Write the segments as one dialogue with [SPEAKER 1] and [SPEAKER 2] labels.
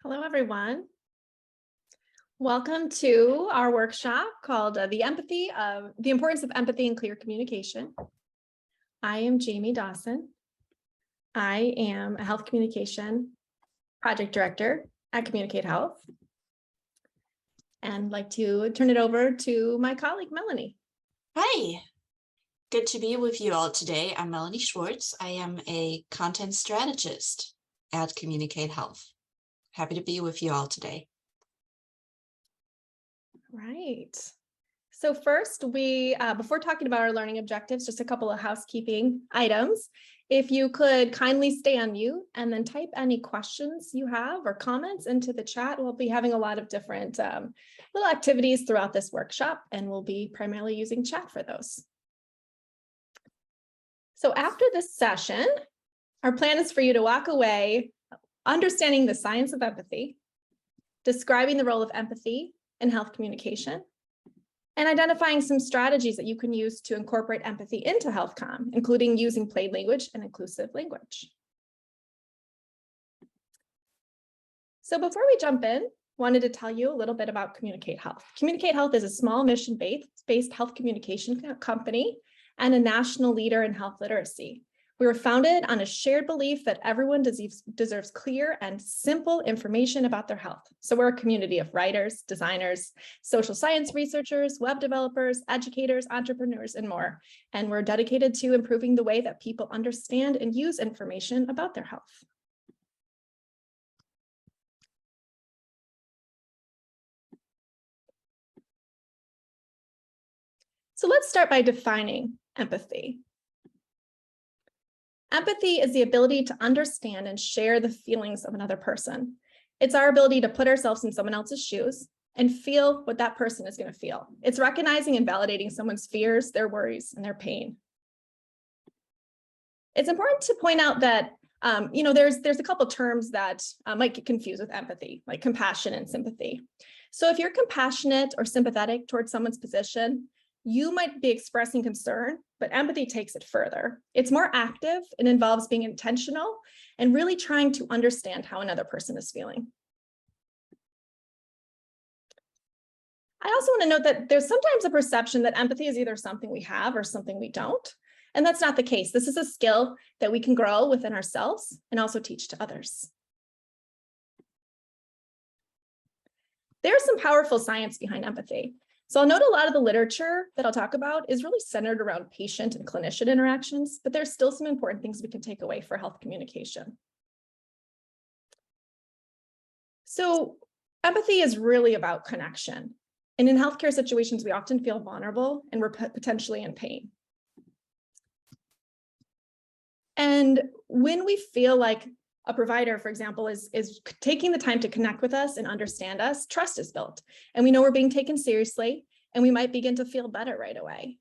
[SPEAKER 1] Hello, everyone. Welcome to our workshop called The Importance of Empathy and Clear Communication. I am Jamie Dawson. I am a health communication project director at Communicate Health. And I'd like to turn it over to my colleague, Melanie.
[SPEAKER 2] Hi, good to be with you all today. I'm Melanie Schwartz. I am a content strategist at Communicate Health. Happy to be with you all today.
[SPEAKER 1] Right. So first, before talking about our learning objectives, just a couple of housekeeping items. If you could kindly stay on mute and then type any questions you have or comments into the chat. We'll be having a lot of different little activities throughout this workshop, and we'll be primarily using chat for those. So after this session, our plan is for you to walk away understanding the science of empathy, describing the role of empathy in health communication, and identifying some strategies that you can use to incorporate empathy into health comm, including using plain language and inclusive language. So before we jump in, wanted to tell you a little bit about Communicate Health. Communicate Health is a small mission-based health communication company and a national leader in health literacy. We were founded on a shared belief that everyone deserves clear and simple information about their health. So we're a community of writers, designers, social science researchers, web developers, educators, entrepreneurs, and more. And we're dedicated to improving the way that people understand and use information about their health. So let's start by defining empathy. Empathy is the ability to understand and share the feelings of another person. It's our ability to put ourselves in someone else's shoes and feel what that person is going to feel. It's recognizing and validating someone's fears, their worries, and their pain. It's important to point out that there's a couple terms that might get confused with empathy, like compassion and sympathy. So if you're compassionate or sympathetic towards someone's position, you might be expressing concern, but empathy takes it further. It's more active and involves being intentional and really trying to understand how another person is feeling. I also want to note that there's sometimes a perception that empathy is either something we have or something we don't. And that's not the case. This is a skill that we can grow within ourselves and also teach to others. There's some powerful science behind empathy. So I'll note a lot of the literature that I'll talk about is really centered around patient and clinician interactions, but there's still some important things we can take away for health communication. So empathy is really about connection. And in healthcare situations, we often feel vulnerable and we're potentially in pain. And when we feel like a provider, for example, is taking the time to connect with us and understand us, trust is built. And we know we're being taken seriously, and we might begin to feel better right away.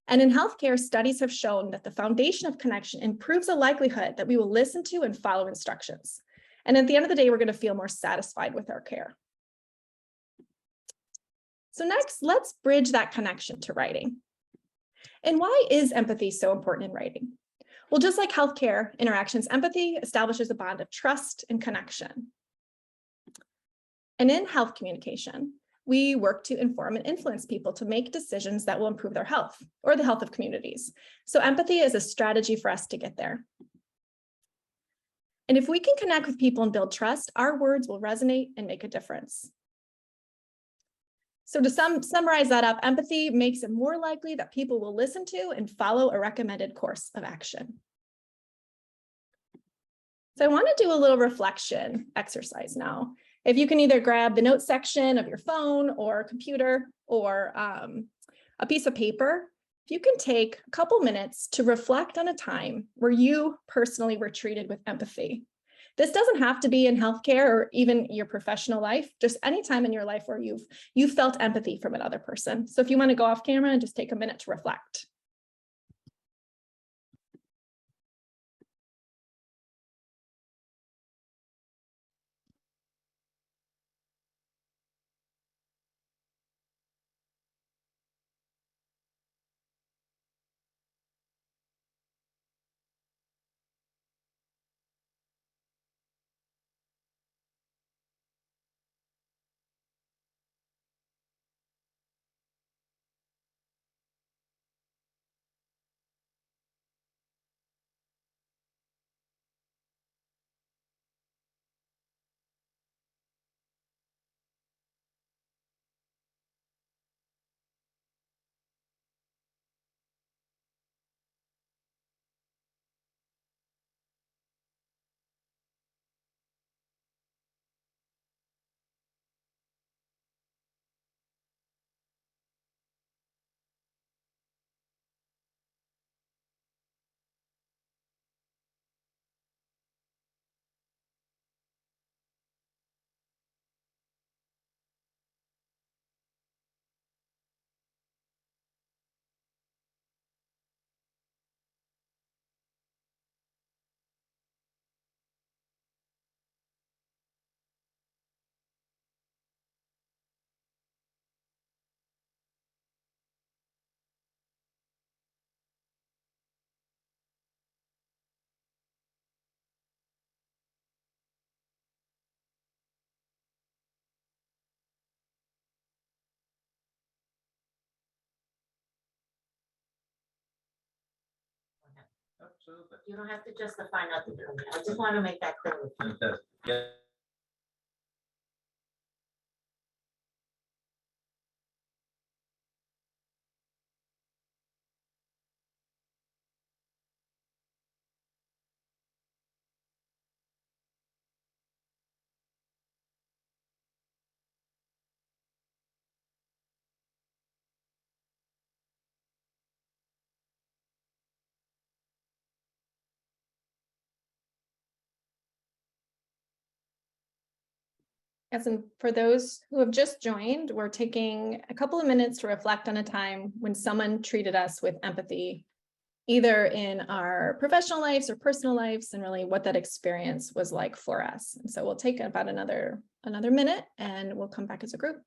[SPEAKER 1] And in healthcare, studies have shown that the foundation of connection improves the likelihood that we will listen to and follow instructions. And at the end of the day, we're going to feel more satisfied with our care. So next, let's bridge that connection to writing. And why is empathy so important in writing? Well, just like healthcare interactions, empathy establishes a bond of trust and connection. And in health communication, we work to inform and influence people to make decisions that will improve their health or the health of communities. So empathy is a strategy for us to get there. And if we can connect with people and build trust, our words will resonate and make a difference. So to summarize that up, empathy makes it more likely that people will listen to and follow a recommended course of action. So I want to do a little reflection exercise now. If you can either grab the notes section of your phone or computer or a piece of paper, if you can take a couple minutes to reflect on a time where you personally were treated with empathy. This doesn't have to be in healthcare or even your professional life, just any time in your life where you've felt empathy from another person. So if you want to go off camera and just take a minute to reflect.
[SPEAKER 3] You don't have to justify nothing to me. I just want to make that clear with you.
[SPEAKER 4] Fantastic. Yeah.
[SPEAKER 1] Yes, and for those who have just joined, we're taking a couple of minutes to reflect on a time when someone treated us with empathy, either in our professional lives or personal lives, and really what that experience was like for us. And so we'll take about another minute and we'll come back as a group.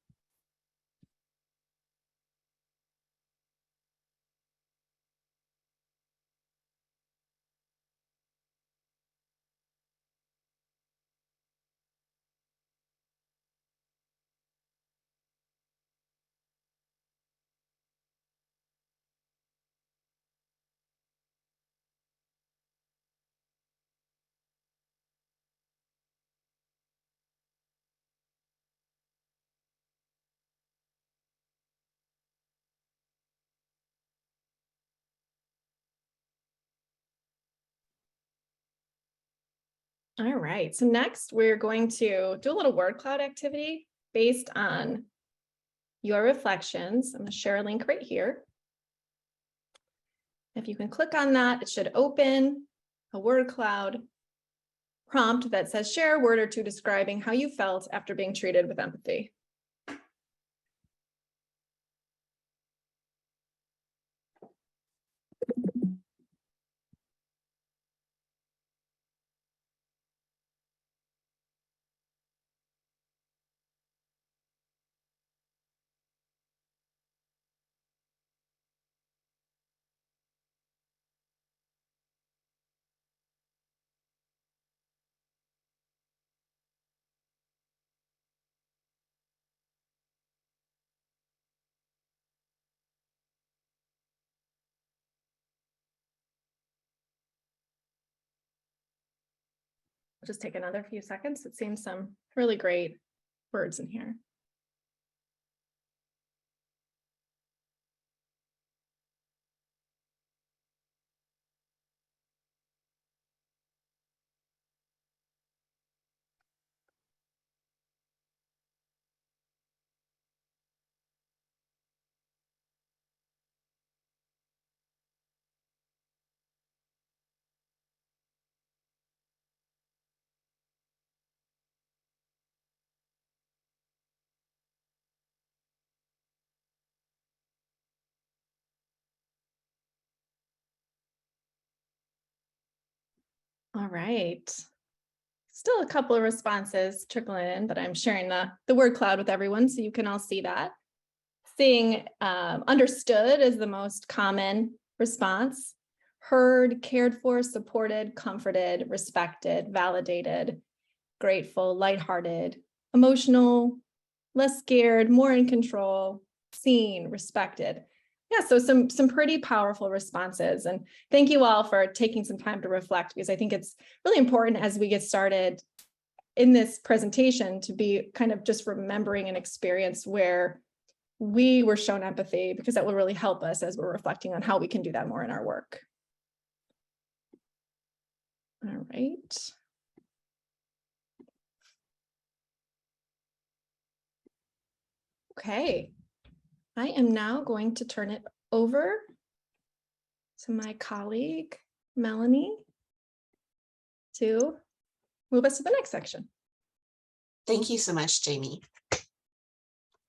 [SPEAKER 1] All right, so next we're going to do a little word cloud activity based on your reflections. I'm going to share a link right here. If you can click on that, it should open a word cloud prompt that says share a word or two describing how you felt after being treated with empathy. Just take another few seconds. It seems some really great words in here. All right. Still a couple of responses trickling in, but I'm sharing the word cloud with everyone so you can all see that. Seeing understood is the most common response. Heard, cared for, supported, comforted, respected, validated, grateful, lighthearted, emotional, less scared, more in control, seen, respected. Yeah, so some pretty powerful responses. And thank you all for taking some time to reflect, because I think it's really important as we get started in this presentation to be kind of just remembering an experience where we were shown empathy, because that will really help us as we're reflecting on how we can do that more in our work. All right. Okay, I am now going to turn it over to my colleague, Melanie, to move us to the next section.
[SPEAKER 2] Thank you so much, Jamie.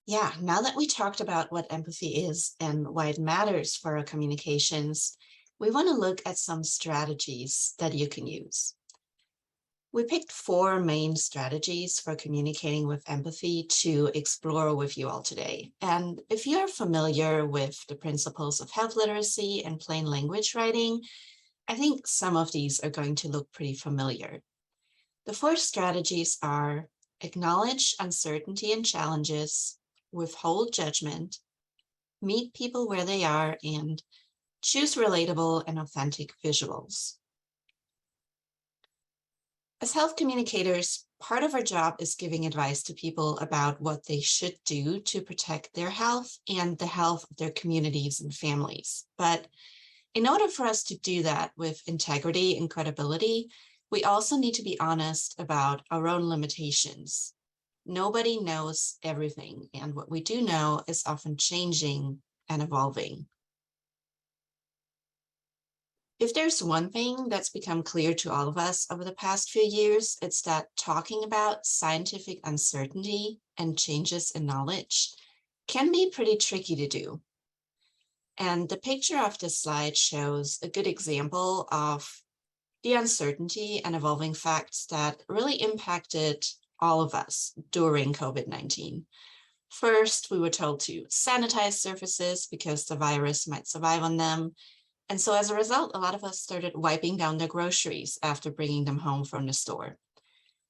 [SPEAKER 2] Yeah, now that we talked about what empathy is and why it matters for our communications, we want to look at some strategies that you can use. We picked 4 main strategies for communicating with empathy to explore with you all today. And if you're familiar with the principles of health literacy and plain language writing, I think some of these are going to look pretty familiar. The 4 strategies are acknowledge uncertainty and challenges, withhold judgment, meet people where they are, and choose relatable and authentic visuals. As health communicators, part of our job is giving advice to people about what they should do to protect their health and the health of their communities and families. But in order for us to do that with integrity and credibility, we also need to be honest about our own limitations. Nobody knows everything, and what we do know is often changing and evolving. If there's one thing that's become clear to all of us over the past few years, it's that talking about scientific uncertainty and changes in knowledge can be pretty tricky to do. And the picture of this slide shows a good example of the uncertainty and evolving facts that really impacted all of us during COVID-19. First, we were told to sanitize surfaces because the virus might survive on them. And so as a result, a lot of us started wiping down their groceries after bringing them home from the store.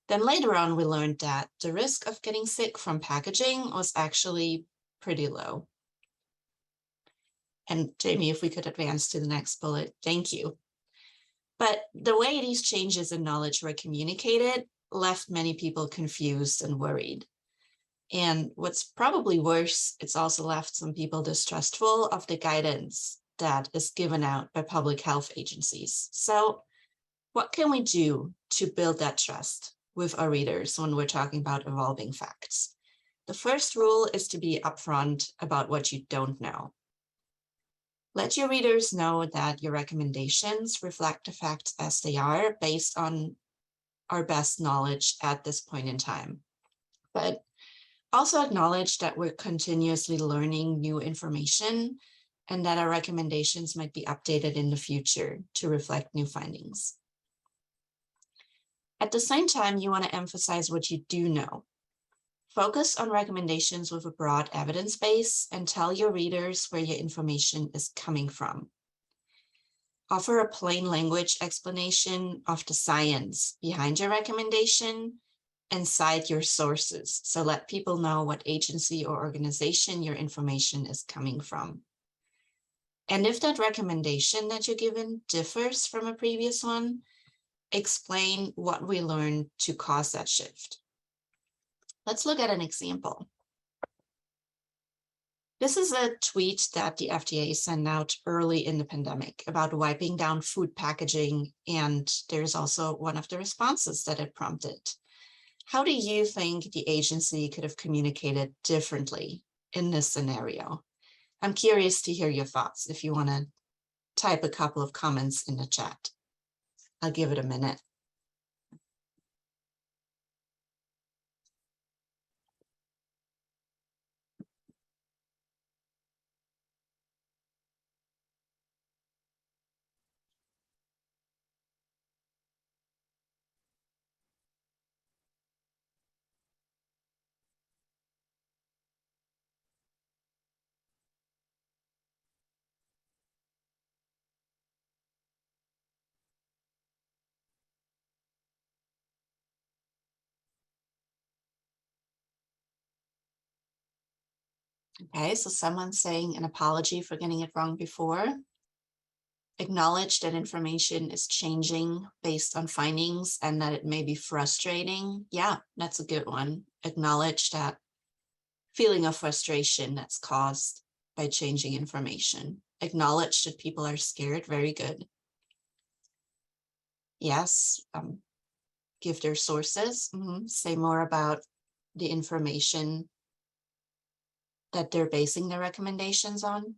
[SPEAKER 2] Then later on, we learned that the risk of getting sick from packaging was actually pretty low. And Jamie, if we could advance to the next bullet, thank you. But the way these changes in knowledge were communicated left many people confused and worried. And what's probably worse, it's also left some people distrustful of the guidance that is given out by public health agencies. So what can we do to build that trust with our readers when we're talking about evolving facts? The first rule is to be upfront about what you don't know. Let your readers know that your recommendations reflect the facts as they are based on our best knowledge at this point in time. But also acknowledge that we're continuously learning new information and that our recommendations might be updated in the future to reflect new findings. At the same time, you want to emphasize what you do know. Focus on recommendations with a broad evidence base and tell your readers where your information is coming from. Offer a plain language explanation of the science behind your recommendation and cite your sources. So let people know what agency or organization your information is coming from. And if that recommendation that you're given differs from a previous one, explain what we learned to cause that shift. Let's look at an example. This is a tweet that the FDA sent out early in the pandemic about wiping down food packaging, and there's also one of the responses that it prompted. How do you think the agency could have communicated differently in this scenario? I'm curious to hear your thoughts if you want to type a couple of comments in the chat. I'll give it a minute. Okay, so someone's saying an apology for getting it wrong before. Acknowledge that information is changing based on findings and that it may be frustrating. Yeah, that's a good one. Acknowledge that feeling of frustration that's caused by changing information. Acknowledge that people are scared. Very good. Yes, give their sources. Say more about the information that they're basing their recommendations on.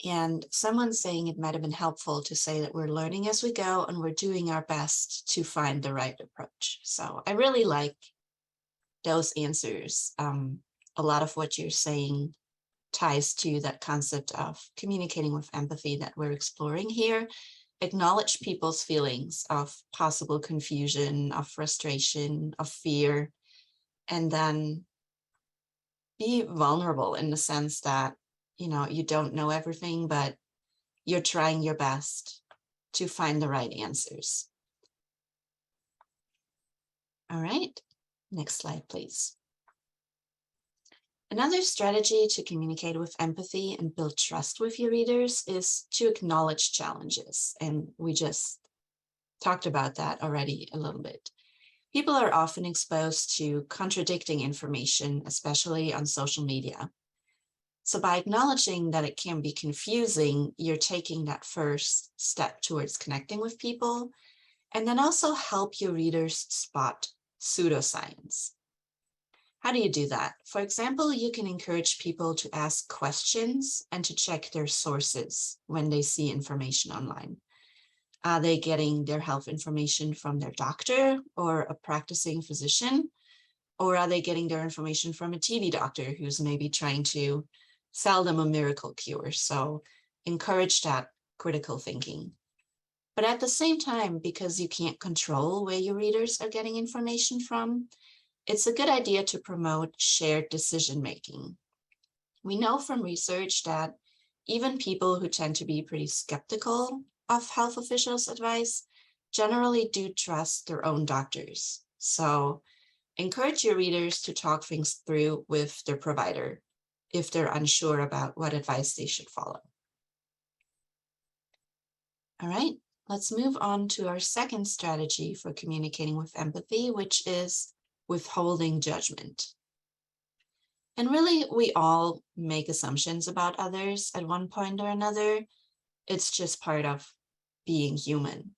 [SPEAKER 2] And someone's saying it might have been helpful to say that we're learning as we go and we're doing our best to find the right approach. So I really like those answers. A lot of what you're saying ties to that concept of communicating with empathy that we're exploring here. Acknowledge people's feelings of possible confusion, of frustration, of fear, and then be vulnerable in the sense that, you know, you don't know everything, but you're trying your best to find the right answers. All right, next slide, please. Another strategy to communicate with empathy and build trust with your readers is to acknowledge challenges. And we just talked about that already a little bit. People are often exposed to contradicting information, especially on social media. So by acknowledging that it can be confusing, you're taking that first step towards connecting with people, and then also help your readers spot pseudoscience. How do you do that? For example, you can encourage people to ask questions and to check their sources when they see information online. Are they getting their health information from their doctor or a practicing physician? Or are they getting their information from a TV doctor who's maybe trying to sell them a miracle cure? So encourage that critical thinking. But at the same time, because you can't control where your readers are getting information from, it's a good idea to promote shared decision-making. We know from research that even people who tend to be pretty skeptical of health officials' advice generally do trust their own doctors. So encourage your readers to talk things through with their provider if they're unsure about what advice they should follow. All right, let's move on to our second strategy for communicating with empathy, which is withholding judgment. And really, we all make assumptions about others at one point or another. It's just part of being human.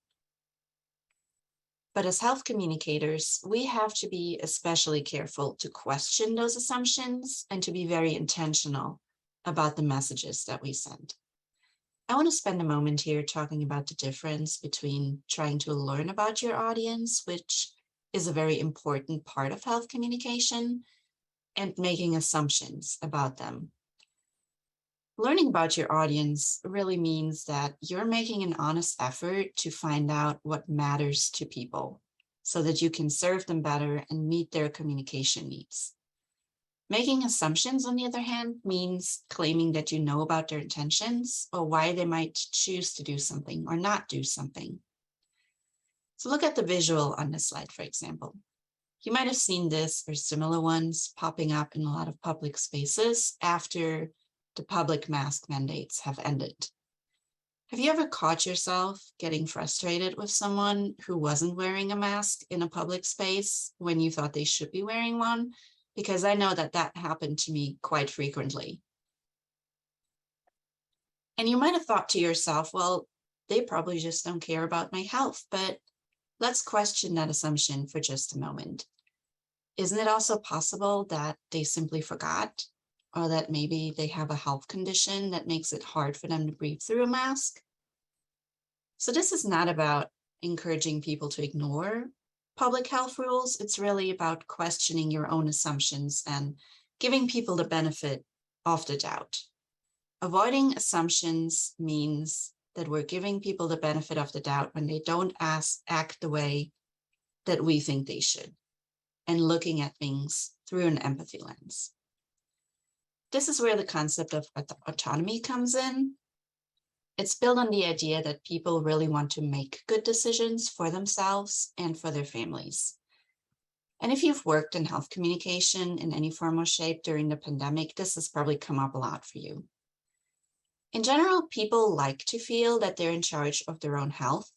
[SPEAKER 2] But as health communicators, we have to be especially careful to question those assumptions and to be very intentional about the messages that we send. I want to spend a moment here talking about the difference between trying to learn about your audience, which is a very important part of health communication, and making assumptions about them. Learning about your audience really means that you're making an honest effort to find out what matters to people so that you can serve them better and meet their communication needs. Making assumptions, on the other hand, means claiming that you know about their intentions or why they might choose to do something or not do something. So look at the visual on this slide, for example. You might have seen this or similar ones popping up in a lot of public spaces after the public mask mandates have ended. Have you ever caught yourself getting frustrated with someone who wasn't wearing a mask in a public space when you thought they should be wearing one? Because I know that that happened to me quite frequently. And you might have thought to yourself, well, they probably just don't care about my health, but let's question that assumption for just a moment. Isn't it also possible that they simply forgot, or that maybe they have a health condition that makes it hard for them to breathe through a mask? So this is not about encouraging people to ignore public health rules. It's really about questioning your own assumptions and giving people the benefit of the doubt. Avoiding assumptions means that we're giving people the benefit of the doubt when they don't act the way that we think they should, and looking at things through an empathy lens. This is where the concept of autonomy comes in. It's built on the idea that people really want to make good decisions for themselves and for their families. And if you've worked in health communication in any form or shape during the pandemic, this has probably come up a lot for you. In general, people like to feel that they're in charge of their own health,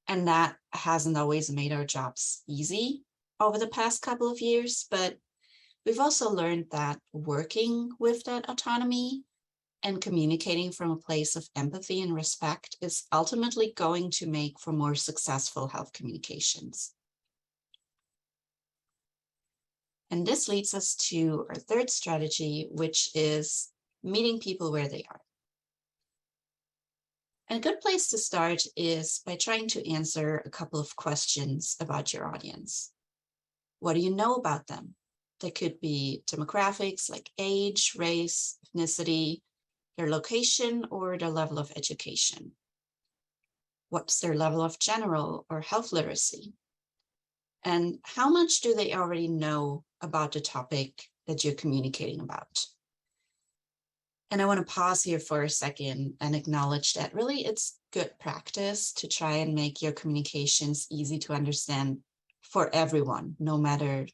[SPEAKER 2] and that hasn't always made our jobs easy over the past couple of years, but we've also learned that working with that autonomy and communicating from a place of empathy and respect is ultimately going to make for more successful health communications. And this leads us to our third strategy, which is meeting people where they are. And a good place to start is by trying to answer a couple of questions about your audience. What do you know about them? That could be demographics like age, race, ethnicity, their location, or their level of education. What's their level of general or health literacy? And how much do they already know about the topic that you're communicating about? And I want to pause here for a second and acknowledge that really it's good practice to try and make your communications easy to understand for everyone, no matter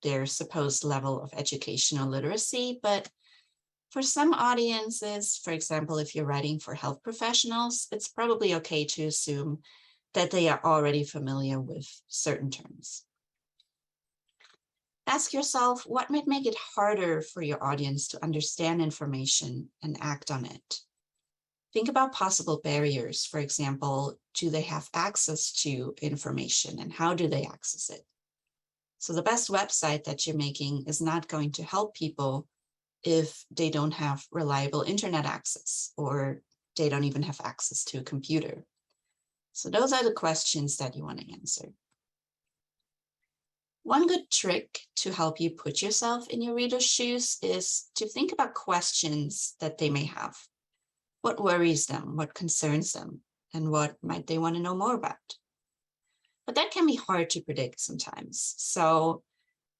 [SPEAKER 2] their supposed level of educational literacy, but for some audiences, for example, if you're writing for health professionals, it's probably okay to assume that they are already familiar with certain terms. Ask yourself, what might make it harder for your audience to understand information and act on it? Think about possible barriers. For example, do they have access to information and how do they access it? So the best website that you're making is not going to help people if they don't have reliable internet access or they don't even have access to a computer. So those are the questions that you want to answer. One good trick to help you put yourself in your reader's shoes is to think about questions that they may have. What worries them? What concerns them? And what might they want to know more about? But that can be hard to predict sometimes. So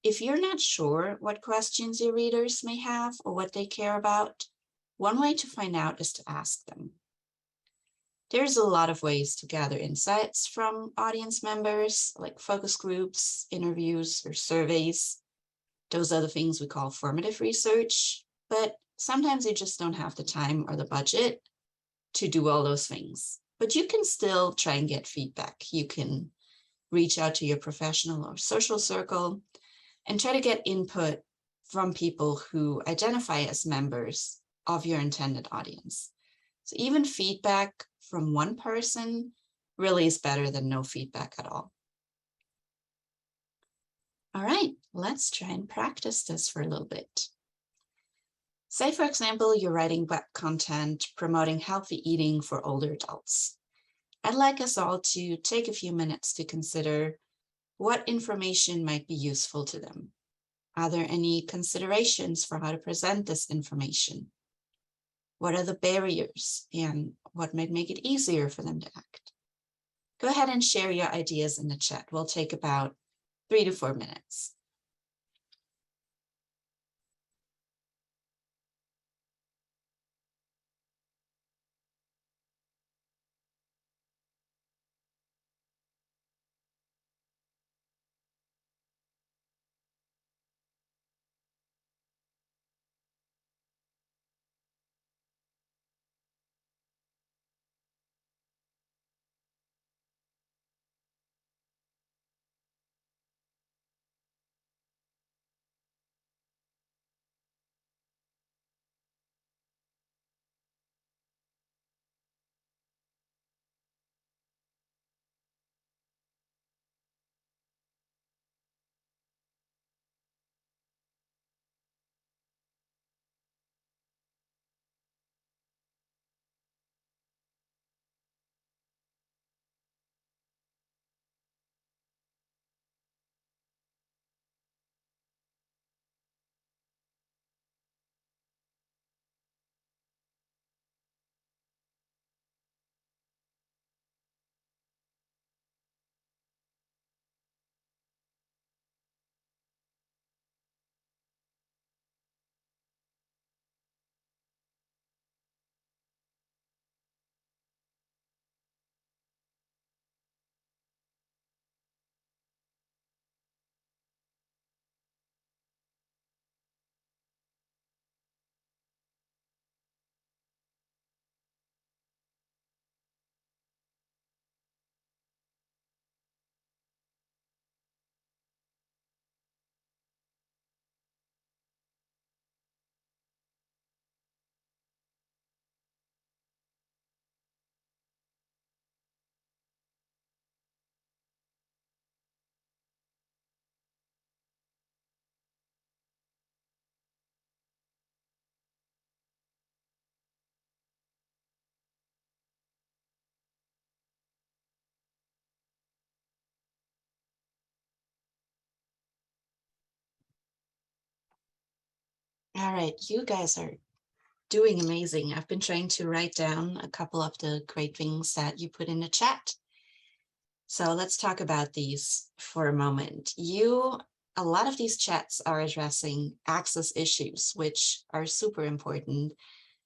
[SPEAKER 2] if you're not sure what questions your readers may have or what they care about, one way to find out is to ask them. There's a lot of ways to gather insights from audience members, like focus groups, interviews, or surveys. Those are the things we call formative research, but sometimes you just don't have the time or the budget to do all those things. But you can still try and get feedback. You can reach out to your professional or social circle and try to get input from people who identify as members of your intended audience. So even feedback from one person really is better than no feedback at all. All right, let's try and practice this for a little bit. Say, for example, you're writing web content promoting healthy eating for older adults. I'd like us all to take a few minutes to consider what information might be useful to them. Are there any considerations for how to present this information? What are the barriers and what might make it easier for them to act? Go ahead and share your ideas in the chat. We'll take about 3 to 4 minutes. All right, you guys are doing amazing. I've been trying to write down a couple of the great things that you put in the chat. So let's talk about these for a moment. A lot of these chats are addressing access issues, which are super important,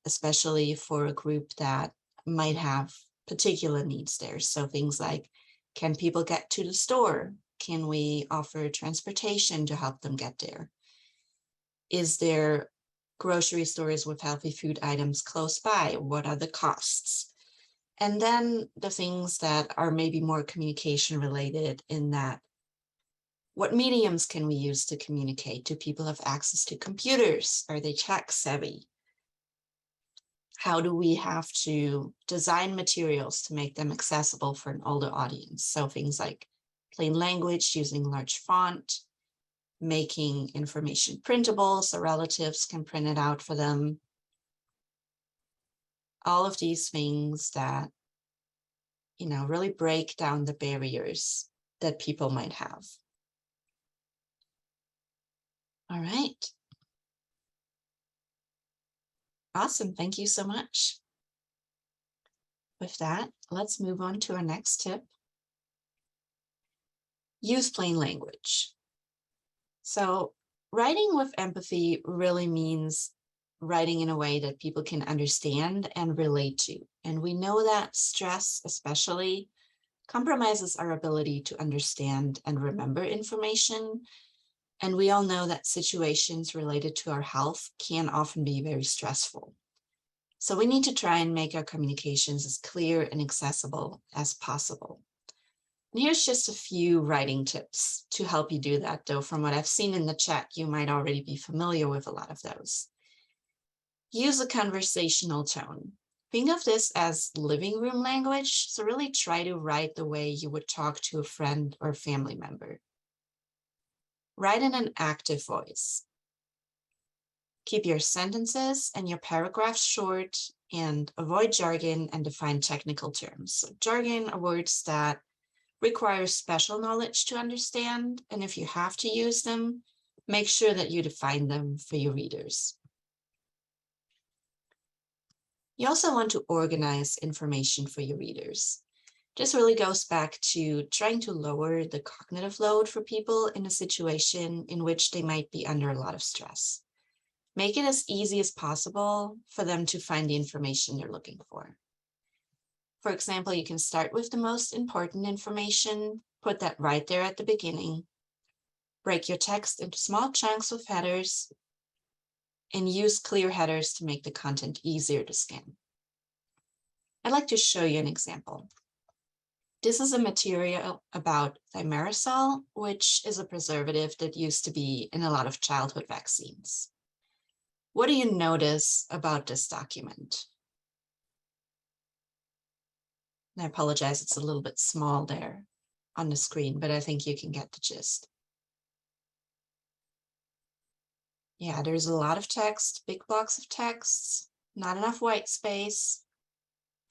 [SPEAKER 2] especially for a group that might have particular needs there. So things like, can people get to the store? Can we offer transportation to help them get there? Is there grocery stores with healthy food items close by? What are the costs? And then the things that are maybe more communication related, in that, what mediums can we use to communicate? Do people have access to computers? Are they tech savvy? How do we have to design materials to make them accessible for an older audience? So things like plain language, using large font, making information printable so relatives can print it out for them. All of these things that, really break down the barriers that people might have. All right. Awesome. Thank you so much. With that, let's move on to our next tip. Use plain language. So writing with empathy really means writing in a way that people can understand and relate to. And we know that stress especially compromises our ability to understand and remember information. And we all know that situations related to our health can often be very stressful. So we need to try and make our communications as clear and accessible as possible. And here's just a few writing tips to help you do that, though from what I've seen in the chat, you might already be familiar with a lot of those. Use a conversational tone. Think of this as living room language, so really try to write the way you would talk to a friend or family member. Write in an active voice. Keep your sentences and your paragraphs short, and avoid jargon and define technical terms. So jargon are words that require special knowledge to understand, and if you have to use them, make sure that you define them for your readers. You also want to organize information for your readers. This really goes back to trying to lower the cognitive load for people in a situation in which they might be under a lot of stress. Make it as easy as possible for them to find the information they're looking for. For example, you can start with the most important information, put that right there at the beginning, break your text into small chunks with headers, and use clear headers to make the content easier to scan. I'd like to show you an example. This is a material about thimerosal, which is a preservative that used to be in a lot of childhood vaccines. What do you notice about this document? And I apologize, it's a little bit small there on the screen, but I think you can get the gist. Yeah, there's a lot of text, big blocks of text, not enough white space,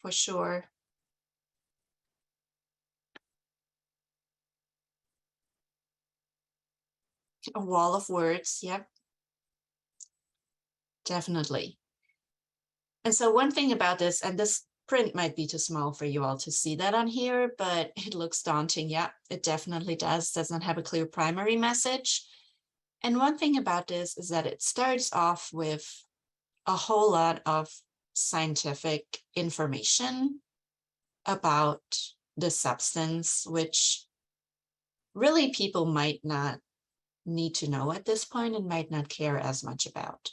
[SPEAKER 2] for sure. A wall of words, yep. Definitely. And so one thing about this, and this print might be too small for you all to see that on here, but it looks daunting. Yeah, it definitely does not have a clear primary message. And one thing about this is that it starts off with a whole lot of scientific information about the substance, which really people might not need to know at this point and might not care as much about.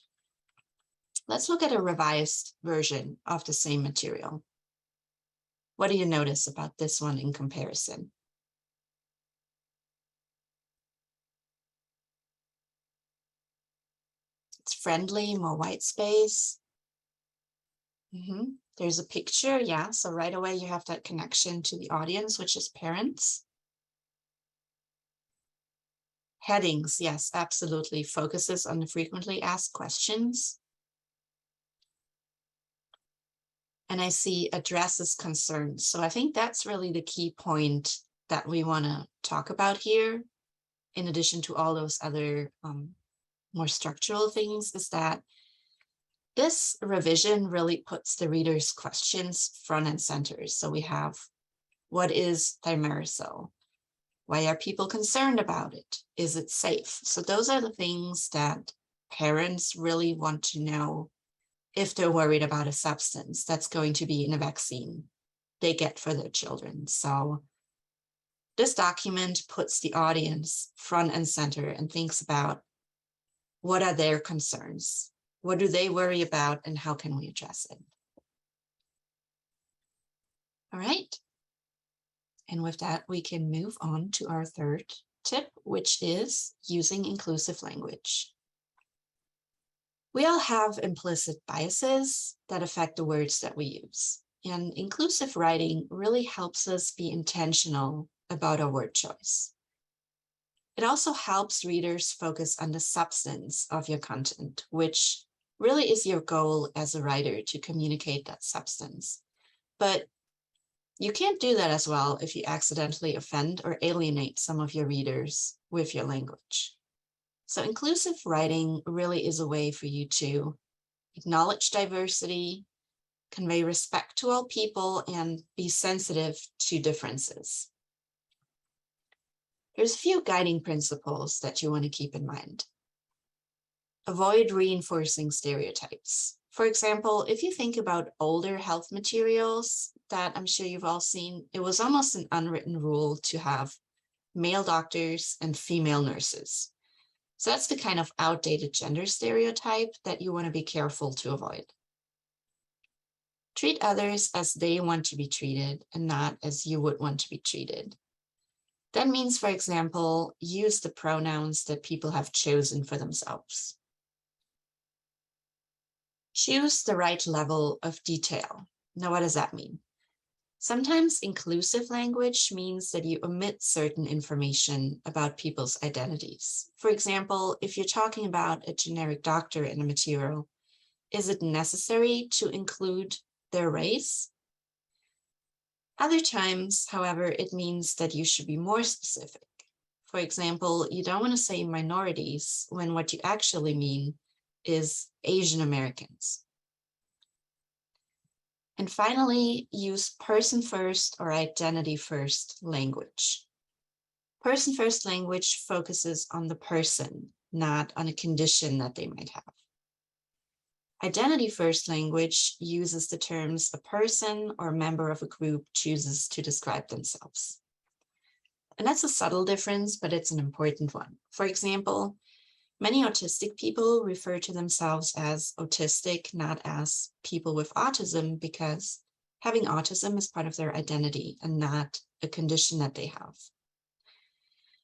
[SPEAKER 2] Let's look at a revised version of the same material. What do you notice about this one in comparison? It's friendly, more white space. There's a picture, yeah. So right away you have that connection to the audience, which is parents. Headings, yes, absolutely. Focuses on the frequently asked questions. And I see addresses concerns. So I think that's really the key point that we want to talk about here, in addition to all those other more structural things, is that this revision really puts the reader's questions front and center. So we have, what is thimerosal? Why are people concerned about it? Is it safe? So those are the things that parents really want to know if they're worried about a substance that's going to be in a vaccine they get for their children. So This document puts the audience front and center and thinks about what are their concerns? What do they worry about and how can we address it? All right. And with that, we can move on to our third tip, which is using inclusive language. We all have implicit biases that affect the words that we use. And inclusive writing really helps us be intentional about our word choice. It also helps readers focus on the substance of your content, which really is your goal as a writer, to communicate that substance. But you can't do that as well if you accidentally offend or alienate some of your readers with your language. So inclusive writing really is a way for you to acknowledge diversity, convey respect to all people, and be sensitive to differences. There's a few guiding principles that you want to keep in mind. Avoid reinforcing stereotypes. For example, if you think about older health materials that I'm sure you've all seen, it was almost an unwritten rule to have male doctors and female nurses. So that's the kind of outdated gender stereotype that you want to be careful to avoid. Treat others as they want to be treated and not as you would want to be treated. That means, for example, use the pronouns that people have chosen for themselves. Choose the right level of detail. Now, what does that mean? Sometimes inclusive language means that you omit certain information about people's identities. For example, if you're talking about a generic doctor in a material, is it necessary to include their race? Other times, however, it means that you should be more specific. For example, you don't want to say minorities when what you actually mean is Asian Americans. And finally, use person-first or identity-first language. Person-first language focuses on the person, not on a condition that they might have. Identity-first language uses the terms a person or a member of a group chooses to describe themselves. And that's a subtle difference, but it's an important one. For example, many autistic people refer to themselves as autistic, not as people with autism, because having autism is part of their identity and not a condition that they have.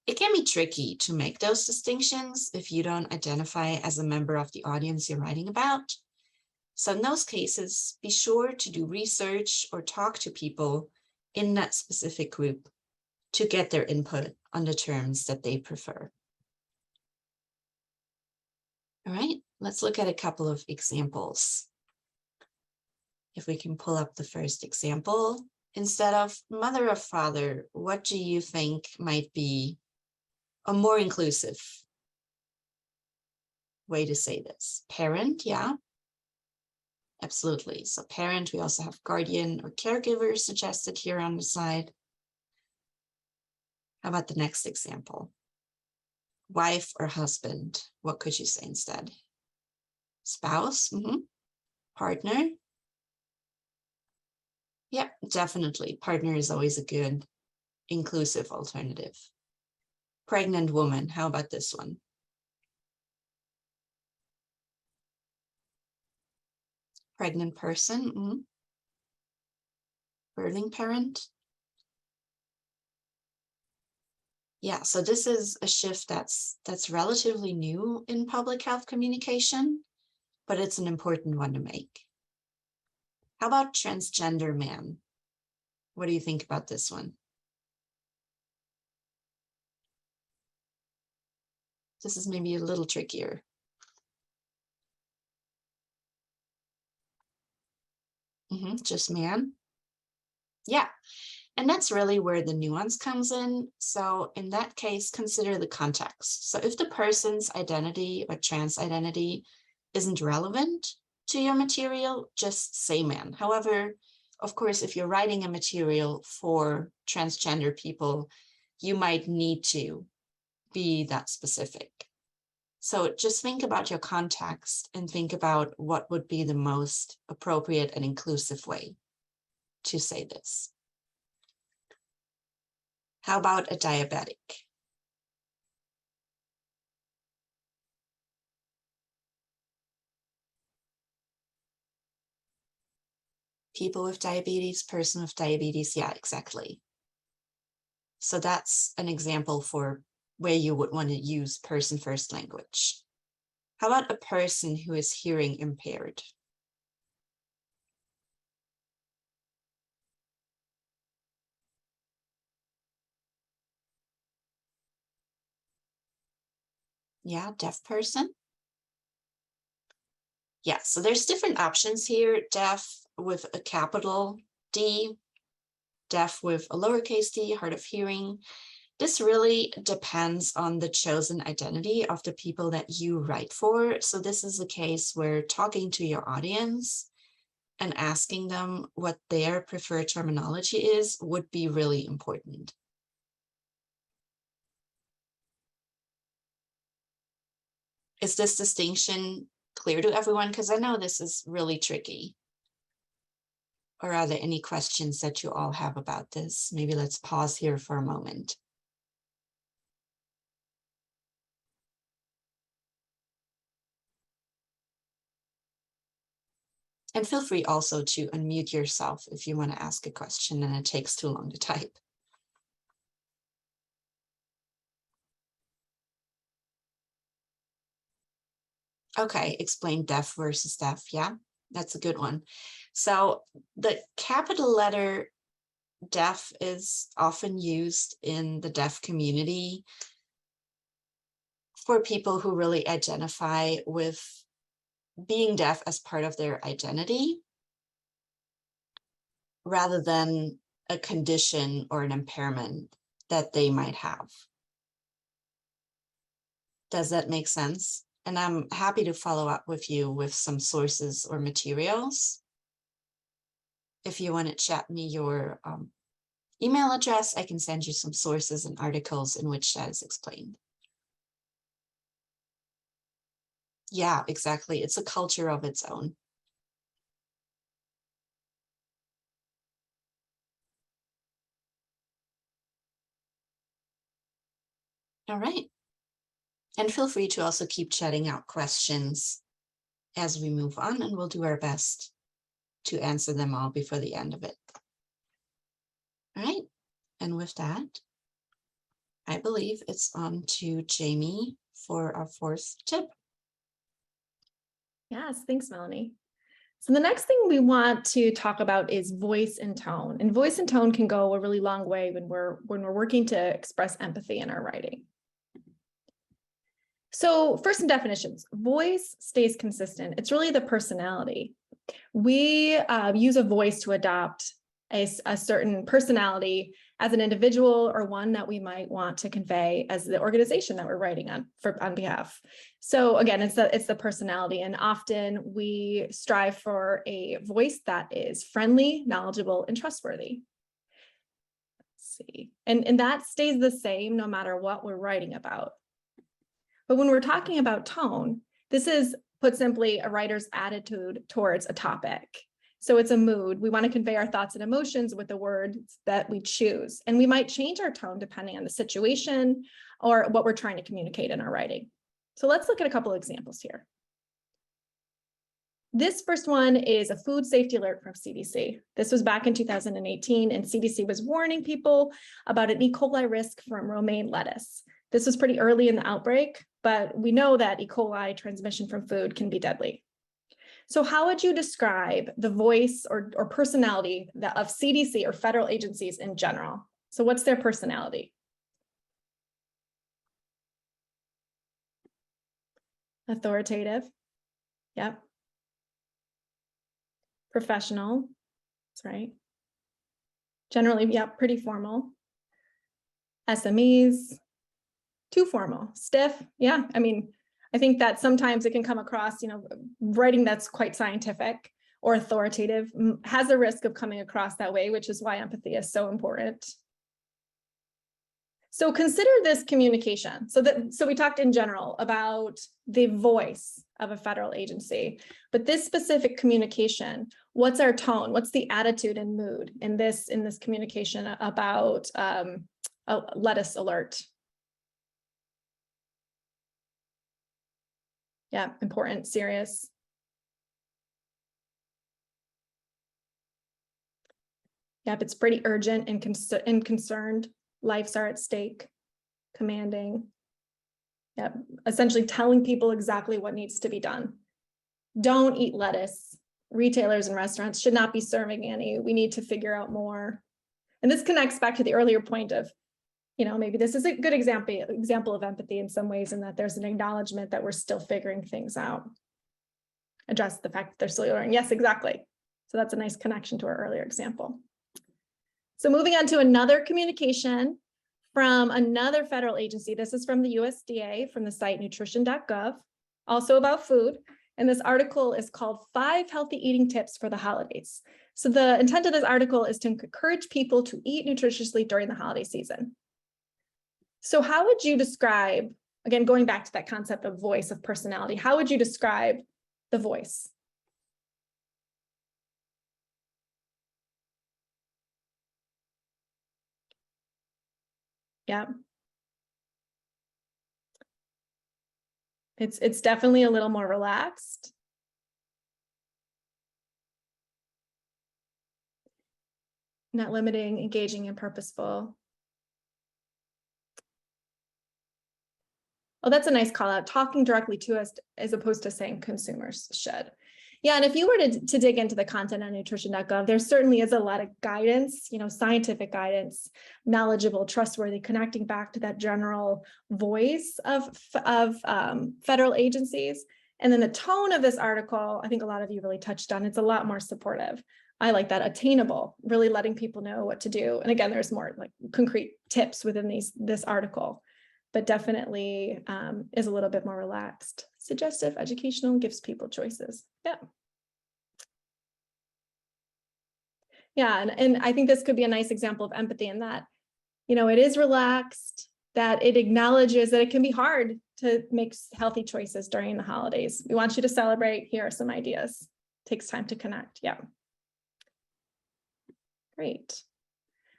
[SPEAKER 2] It can be tricky to make those distinctions if you don't identify as a member of the audience you're writing about. So in those cases, be sure to do research or talk to people in that specific group to get their input on the terms that they prefer. All right, let's look at a couple of examples. If we can pull up the first example, instead of mother or father, what do you think might be a more inclusive way to say this? Parent, yeah, absolutely. So parent, we also have guardian or caregiver suggested here on the slide. How about the next example? Wife or husband, what could you say instead? Spouse, partner. Yep, definitely. Partner is always a good inclusive alternative. Pregnant woman, how about this one? Pregnant person, birthing parent. Yeah, so this is a shift that's relatively new in public health communication, but it's an important one to make. How about transgender man? What do you think about this one? This is maybe a little trickier. Just man. Yeah, and that's really where the nuance comes in. So in that case, consider the context. So if the person's identity or trans identity isn't relevant to your material, just say man. However, of course, if you're writing a material for transgender people, you might need to be that specific. So just think about your context and think about what would be the most appropriate and inclusive way to say this. How about a diabetic? People with diabetes, person with diabetes, yeah, exactly. So that's an example for where you would want to use person first language. How about a person who is hearing impaired? Yeah, deaf person. Yeah, so there's different options here. Deaf with a capital D, deaf with a lowercase d, hard of hearing. This really depends on the chosen identity of the people that you write for. So this is a case where talking to your audience and asking them what their preferred terminology is would be really important. Is this distinction clear to everyone? Because I know this is really tricky. Or are there any questions that you all have about this? Maybe let's pause here for a moment. And feel free also to unmute yourself if you want to ask a question and it takes too long to type. Okay, explain deaf versus deaf. Yeah, that's a good one. So the capital letter deaf is often used in the deaf community for people who really identify with being deaf as part of their identity, rather than a condition or an impairment that they might have. Does that make sense? And I'm happy to follow up with you with some sources or materials. If you want to chat me your email address, I can send you some sources and articles in which that is explained. Yeah, exactly. It's a culture of its own. All right. And feel free to also keep chatting out questions as we move on, and we'll do our best to answer them all before the end of it. All right. And with that, I believe it's on to Jamie for our fourth tip.
[SPEAKER 1] Yes, thanks, Melanie. So the next thing we want to talk about is voice and tone. And voice and tone can go a really long way when we're working to express empathy in our writing. So first, some definitions. Voice stays consistent. It's really the personality. We use a voice to adopt a certain personality as an individual, or one that we might want to convey as the organization that we're writing on behalf. So again, it's the personality, and often we strive for a voice that is friendly, knowledgeable, and trustworthy. Let's see, and that stays the same no matter what we're writing about. But when we're talking about tone, this is, put simply, a writer's attitude towards a topic. So it's a mood. We want to convey our thoughts and emotions with the words that we choose. And we might change our tone depending on the situation or what we're trying to communicate in our writing. So let's look at a couple of examples here. This first one is a food safety alert from CDC. This was back in 2018, and CDC was warning people about an E. coli risk from romaine lettuce. This was pretty early in the outbreak, but we know that E. coli transmission from food can be deadly. So how would you describe the voice or personality of CDC or federal agencies in general? So what's their personality? Authoritative. Yep. Professional. That's right. Generally, yeah, pretty formal. SMEs. Too formal. Stiff. Yeah, I mean, I think that sometimes it can come across, writing that's quite scientific or authoritative has a risk of coming across that way, which is why empathy is so important. So consider this communication. So we talked in general about the voice of a federal agency, but this specific communication, what's our tone? What's the attitude and mood in this communication about lettuce alert. Yeah, important, serious. Yep, it's pretty urgent and concerned. Lives are at stake. Commanding. Yep, essentially telling people exactly what needs to be done. Don't eat lettuce. Retailers and restaurants should not be serving any. We need to figure out more. And this connects back to the earlier point of, maybe this is a good example of empathy in some ways, in that there's an acknowledgement that we're still figuring things out. Address the fact that they're still learning. Yes, exactly. So that's a nice connection to our earlier example. So moving on to another communication from another federal agency. This is from the USDA, from the site nutrition.gov, also about food. And this article is called 5 Healthy Eating Tips for the Holidays. So the intent of this article is to encourage people to eat nutritiously during the holiday season. So how would you describe, again, going back to that concept of voice, of personality, how would you describe the voice? Yeah. It's definitely a little more relaxed. Not limiting, engaging, and purposeful. Oh, that's a nice call out. Talking directly to us as opposed to saying consumers should. Yeah, and if you were to dig into the content on nutrition.gov, there certainly is a lot of guidance, scientific guidance, knowledgeable, trustworthy, connecting back to that general voice of federal agencies. And then the tone of this article, I think a lot of you really touched on, it's a lot more supportive. I like that, attainable, really letting people know what to do. And again, there's more like concrete tips within this article, but definitely is a little bit more relaxed, suggestive, educational, gives people choices. Yeah. Yeah, and I think this could be a nice example of empathy in that, it is relaxed, that it acknowledges that it can be hard to make healthy choices during the holidays. We want you to celebrate. Here are some ideas. Takes time to connect. Yeah. Great.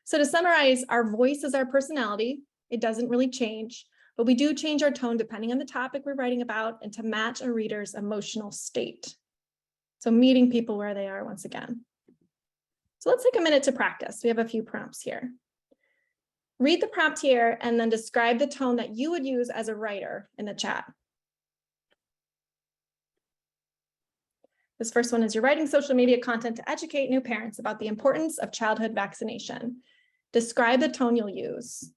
[SPEAKER 1] So to summarize, our voice is our personality. It doesn't really change, but we do change our tone depending on the topic we're writing about and to match a reader's emotional state. So meeting people where they are once again. So let's take a minute to practice. We have a few prompts here. Read the prompt here and then describe the tone that you would use as a writer in the chat. This first one is, you're writing social media content to educate new parents about the importance of childhood vaccination. Describe the tone you'll use.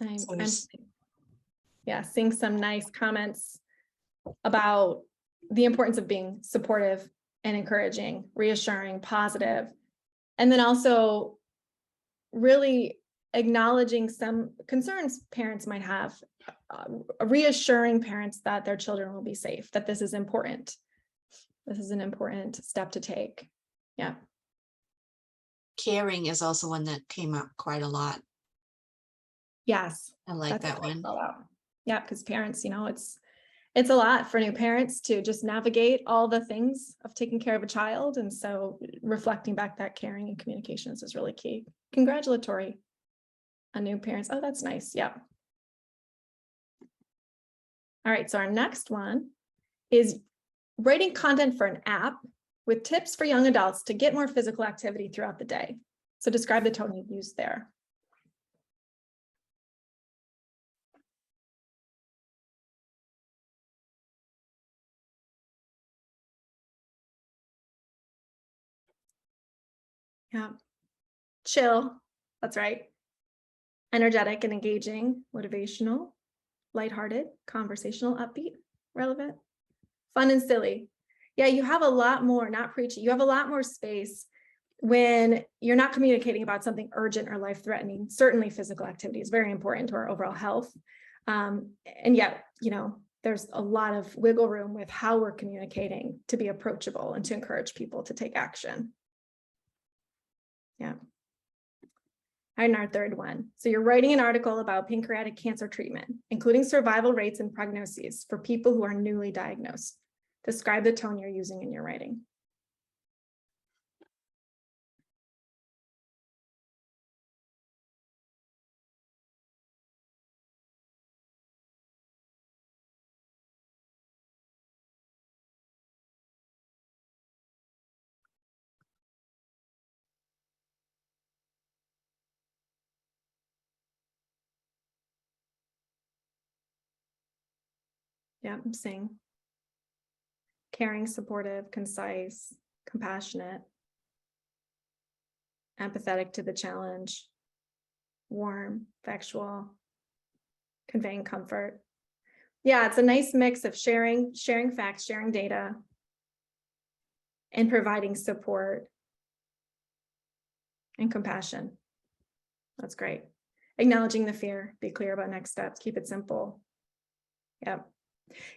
[SPEAKER 1] I'm seeing some nice comments about the importance of being supportive and encouraging, reassuring, positive, and then also really acknowledging some concerns parents might have, reassuring parents that their children will be safe, that this is important. This is an important step to take. Yeah.
[SPEAKER 2] Caring is also one that came up quite a lot.
[SPEAKER 1] Yes.
[SPEAKER 2] I like that one.
[SPEAKER 1] Yeah, because parents, it's a lot for new parents to just navigate all the things of taking care of a child. And so reflecting back that caring and communications is really key. Congratulatory on new parents. Oh, that's nice. Yeah. All right. So our next one is writing content for an app with tips for young adults to get more physical activity throughout the day. So describe the tone you use there. Yeah. Chill. That's right. Energetic and engaging, motivational, lighthearted, conversational, upbeat, relevant, fun and silly. Yeah, you have a lot more, not preachy. You have a lot more space when you're not communicating about something urgent or life-threatening. Certainly physical activity is very important to our overall health. And yet, there's a lot of wiggle room with how we're communicating to be approachable and to encourage people to take action. Yeah. And our third one. So you're writing an article about pancreatic cancer treatment, including survival rates and prognoses for people who are newly diagnosed. Describe the tone you're using in your writing. Yeah, I'm saying caring, supportive, concise, compassionate, empathetic to the challenge, warm, factual, conveying comfort. Yeah, it's a nice mix of sharing facts, sharing data, and providing support and compassion. That's great. Acknowledging the fear, be clear about next steps, keep it simple. Yep.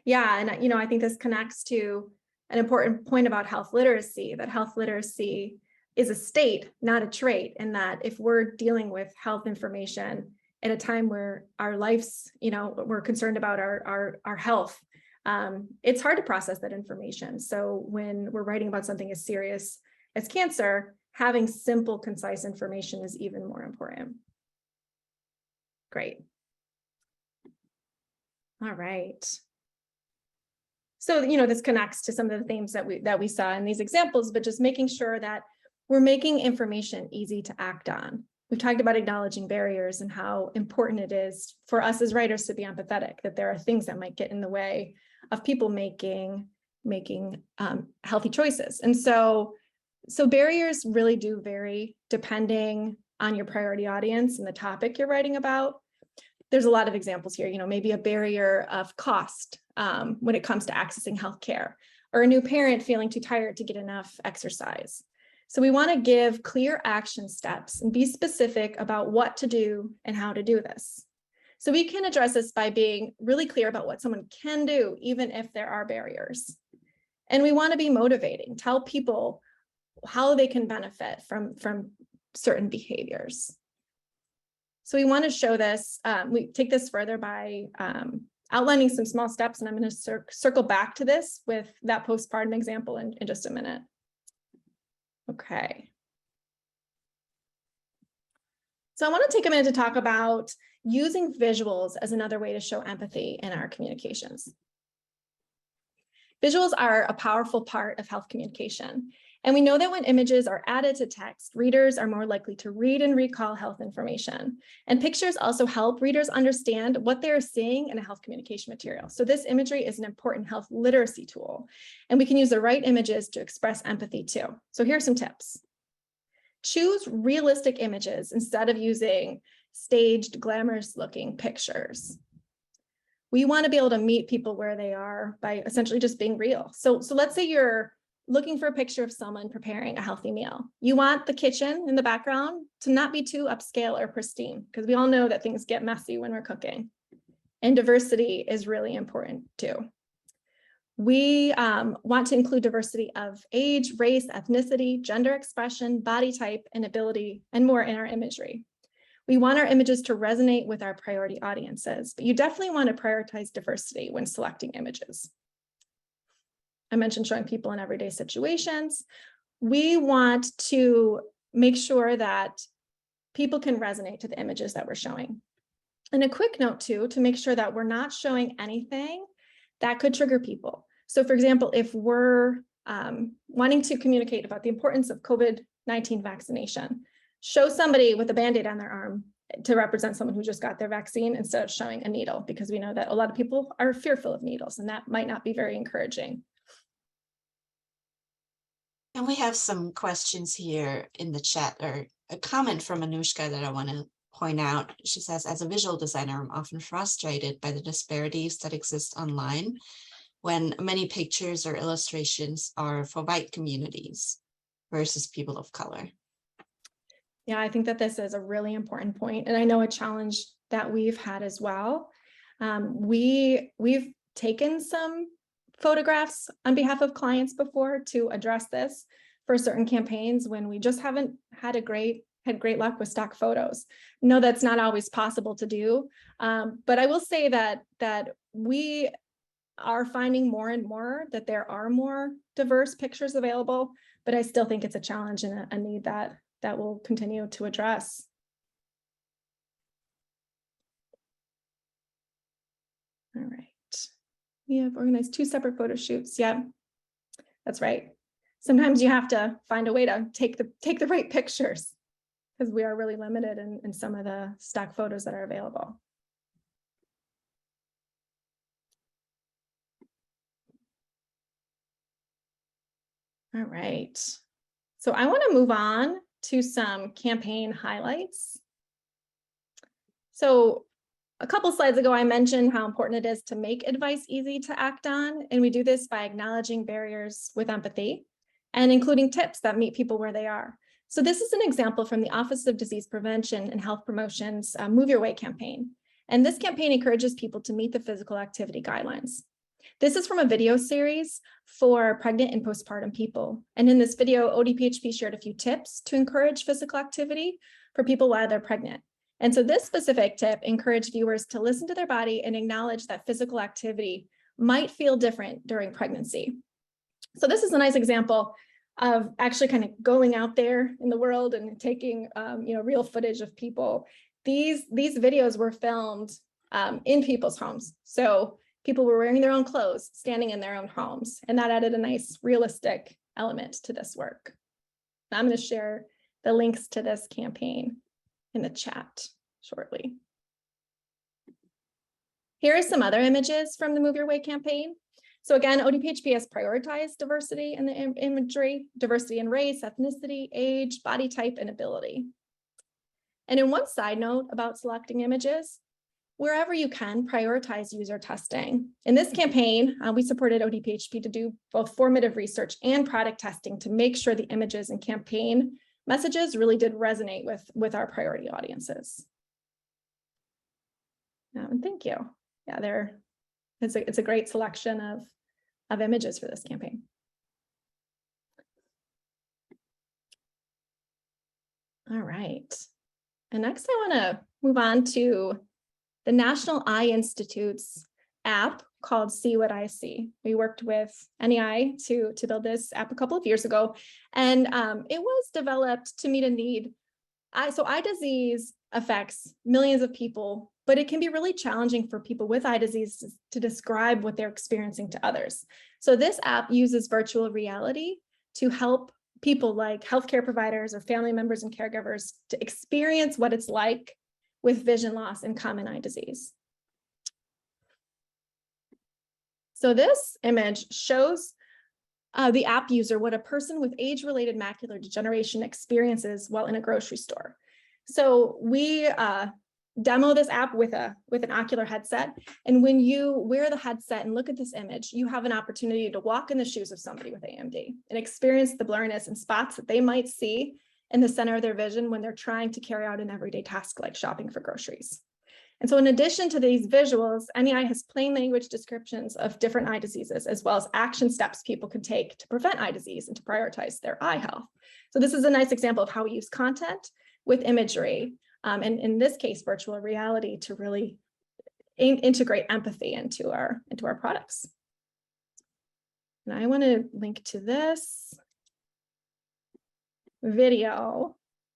[SPEAKER 1] Yeah, and I think this connects to an important point about health literacy, that health literacy is a state, not a trait, and that if we're dealing with health information at a time where our lives, we're concerned about our health, it's hard to process that information. So when we're writing about something as serious as cancer, having simple, concise information is even more important. Great. All right. So, this connects to some of the themes that we saw in these examples, but just making sure that we're making information easy to act on. We've talked about acknowledging barriers and how important it is for us as writers to be empathetic, that there are things that might get in the way of people making healthy choices. And so barriers really do vary depending on your priority audience and the topic you're writing about. There's a lot of examples here, maybe a barrier of cost when it comes to accessing healthcare, or a new parent feeling too tired to get enough exercise. So we want to give clear action steps and be specific about what to do and how to do this. So we can address this by being really clear about what someone can do, even if there are barriers. And we want to be motivating, tell people how they can benefit from certain behaviors. So we want to show this, we take this further by outlining some small steps, and I'm going to circle back to this with that postpartum example in just a minute. Okay. So I want to take a minute to talk about using visuals as another way to show empathy in our communications. Visuals are a powerful part of health communication. And we know that when images are added to text, readers are more likely to read and recall health information. And pictures also help readers understand what they're seeing in a health communication material. So this imagery is an important health literacy tool, and we can use the right images to express empathy too. So here are some tips. Choose realistic images instead of using staged, glamorous looking pictures. We want to be able to meet people where they are by essentially just being real. So let's say you're looking for a picture of someone preparing a healthy meal. You want the kitchen in the background to not be too upscale or pristine, because we all know that things get messy when we're cooking. And diversity is really important too. We want to include diversity of age, race, ethnicity, gender expression, body type, and ability, and more in our imagery. We want our images to resonate with our priority audiences, but you definitely want to prioritize diversity when selecting images. I mentioned showing people in everyday situations. We want to make sure that people can resonate to the images that we're showing. And a quick note too, to make sure that we're not showing anything that could trigger people. So for example, if we're wanting to communicate about the importance of COVID-19 vaccination, show somebody with a Band-Aid on their arm to represent someone who just got their vaccine instead of showing a needle, because we know that a lot of people are fearful of needles, and that might not be very encouraging.
[SPEAKER 2] And we have some questions here in the chat, or a comment from Anushka that I want to point out. She says, as a visual designer, I'm often frustrated by the disparities that exist online when many pictures or illustrations are for white communities versus people of color. Yeah,
[SPEAKER 1] I think that this is a really important point, and I know a challenge that we've had as well. We've taken some photographs on behalf of clients before to address this for certain campaigns when we just haven't had great luck with stock photos. No, that's not always possible to do. But I will say that we are finding more and more that there are more diverse pictures available, but I still think it's a challenge and a need that we'll continue to address. All right. We have organized 2 separate photo shoots. Yeah, that's right. Sometimes you have to find a way to take the right pictures because we are really limited in some of the stock photos that are available. All right. So I want to move on to some campaign highlights. So a couple slides ago, I mentioned how important it is to make advice easy to act on. And we do this by acknowledging barriers with empathy and including tips that meet people where they are. So this is an example from the Office of Disease Prevention and Health Promotion's Move Your Way campaign. And this campaign encourages people to meet the physical activity guidelines. This is from a video series for pregnant and postpartum people. And in this video, ODPHP shared a few tips to encourage physical activity for people while they're pregnant. And so this specific tip encouraged viewers to listen to their body and acknowledge that physical activity might feel different during pregnancy. So this is a nice example of actually kind of going out there in the world and taking real footage of people. These videos were filmed in people's homes. So people were wearing their own clothes, standing in their own homes, and that added a nice realistic element to this work. I'm going to share the links to this campaign in the chat shortly. Here are some other images from the Move Your Way campaign. So again, ODPHP has prioritized diversity in the imagery, diversity in race, ethnicity, age, body type, and ability. And in one side note about selecting images, wherever you can, prioritize user testing. In this campaign, we supported ODPHP to do both formative research and product testing to make sure the images and campaign messages really did resonate with our priority audiences. And thank you. Yeah, it's a great selection of images for this campaign. All right. And next I want to move on to the National Eye Institute's app called See What I See. We worked with NEI to build this app a couple of years ago, and it was developed to meet a need. So eye disease affects millions of people, but it can be really challenging for people with eye disease to describe what they're experiencing to others. So this app uses virtual reality to help people like healthcare providers or family members and caregivers to experience what it's like with vision loss and common eye disease. So this image shows the app user what a person with age-related macular degeneration experiences while in a grocery store. So we demo this app with an ocular headset, and when you wear the headset and look at this image, you have an opportunity to walk in the shoes of somebody with AMD and experience the blurriness and spots that they might see in the center of their vision when they're trying to carry out an everyday task like shopping for groceries. And so in addition to these visuals, NEI has plain language descriptions of different eye diseases, as well as action steps people can take to prevent eye disease and to prioritize their eye health. So this is a nice example of how we use content with imagery, and in this case, virtual reality, to really integrate empathy into our products. And I want to link to this video.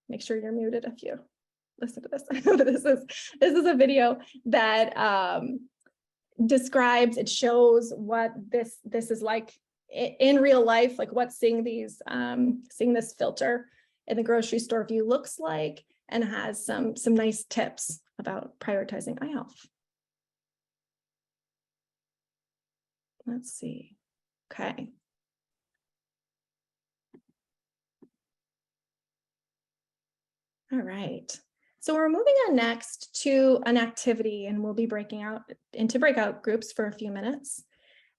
[SPEAKER 1] Make sure you're muted if you listen to this. But this is a video that describes, it shows what this is like in real life, like what seeing this filter in the grocery store view looks like, and has some nice tips about prioritizing eye health. Let's see. Okay. All right. So we're moving on next to an activity, and we'll be breaking out into breakout groups for a few minutes.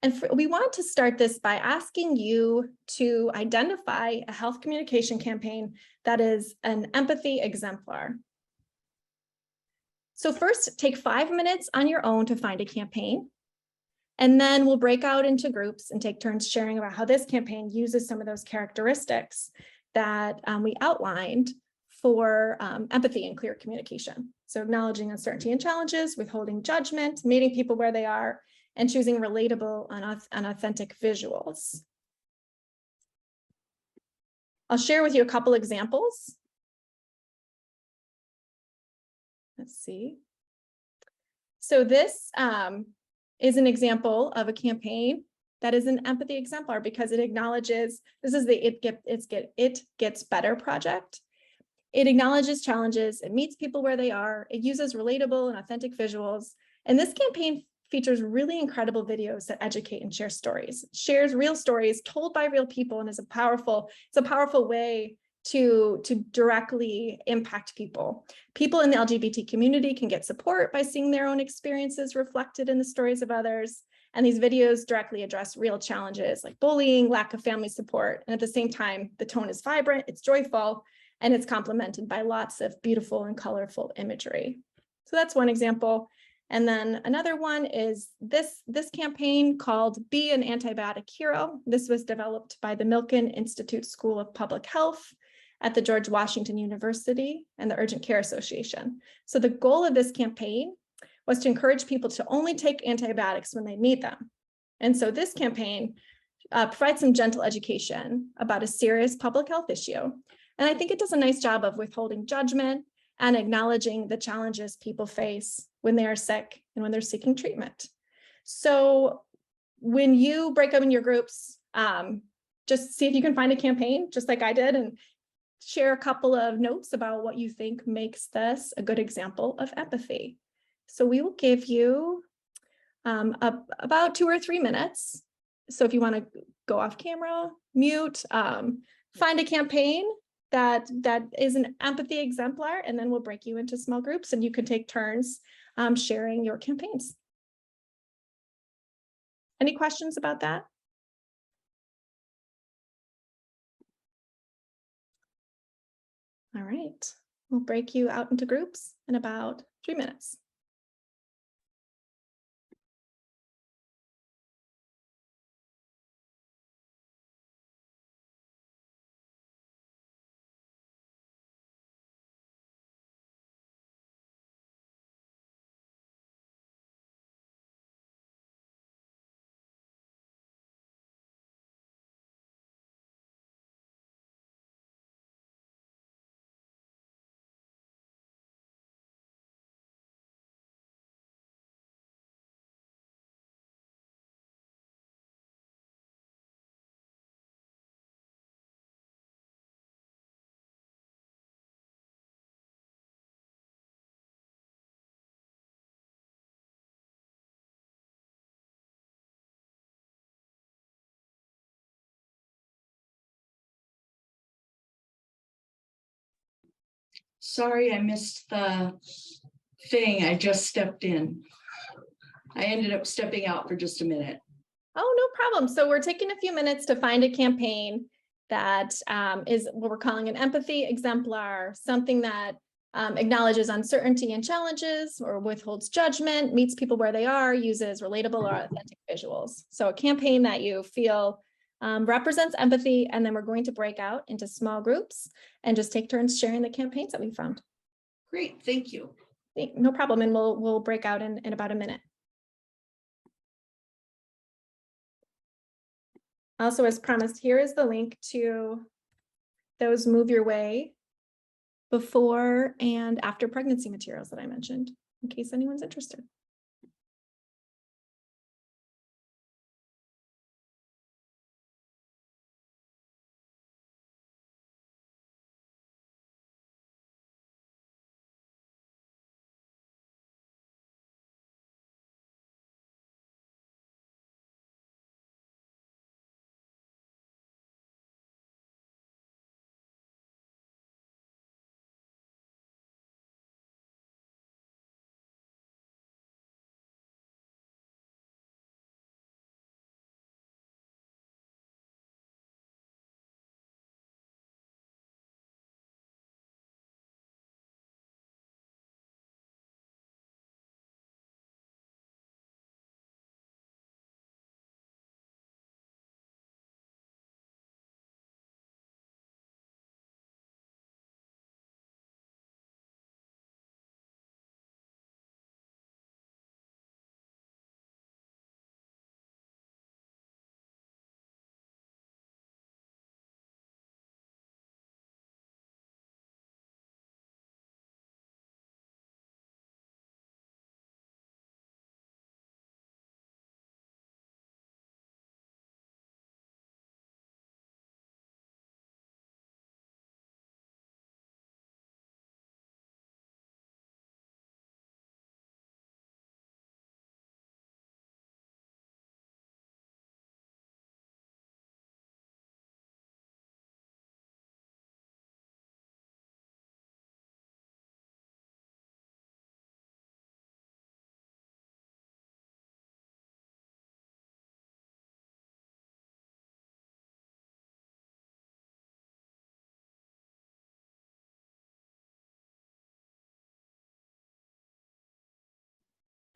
[SPEAKER 1] And we want to start this by asking you to identify a health communication campaign that is an empathy exemplar. So first, take 5 minutes on your own to find a campaign. And then we'll break out into groups and take turns sharing about how this campaign uses some of those characteristics that we outlined for empathy and clear communication. So acknowledging uncertainty and challenges, withholding judgment, meeting people where they are, and choosing relatable and authentic visuals. I'll share with you a couple examples. Let's see. So this is an example of a campaign that is an empathy exemplar because it acknowledges, this is the It Gets Better project. It acknowledges challenges, it meets people where they are, it uses relatable and authentic visuals. And this campaign features really incredible videos that educate and share stories. It shares real stories told by real people and is it's a powerful way to directly impact people. People in the LGBT community can get support by seeing their own experiences reflected in the stories of others. And these videos directly address real challenges like bullying, lack of family support. And at the same time, the tone is vibrant, it's joyful, and it's complemented by lots of beautiful and colorful imagery. So that's one example. And then another one is this campaign called Be an Antibiotic Hero. This was developed by the Milken Institute School of Public Health at the George Washington University and the Urgent Care Association. So the goal of this campaign was to encourage people to only take antibiotics when they need them. And so this campaign provides some gentle education about a serious public health issue. And I think it does a nice job of withholding judgment and acknowledging the challenges people face when they are sick and when they're seeking treatment. So when you break up in your groups, just see if you can find a campaign, just like I did, and share a couple of notes about what you think makes this a good example of empathy. So we will give you about 2 or 3 minutes. So if you want to go off camera, mute, find a campaign that is an empathy exemplar, and then we'll break you into small groups and you can take turns sharing your campaigns. Any questions about that? All right, we'll break you out into groups in about 3 minutes.
[SPEAKER 4] Sorry, I missed the thing. I just stepped in. I ended up stepping out for just a minute.
[SPEAKER 1] Oh, no problem. So we're taking a few minutes to find a campaign that is what we're calling an empathy exemplar, something that acknowledges uncertainty and challenges or withholds judgment, meets people where they are, uses relatable or authentic visuals. So a campaign that you feel represents empathy, and then we're going to break out into small groups and just take turns sharing the campaigns that we found.
[SPEAKER 4] Great, thank you.
[SPEAKER 1] No problem, and we'll break out in about a minute. Also, as promised, here is the link to those Move Your Way before and after pregnancy materials that I mentioned, in case anyone's interested.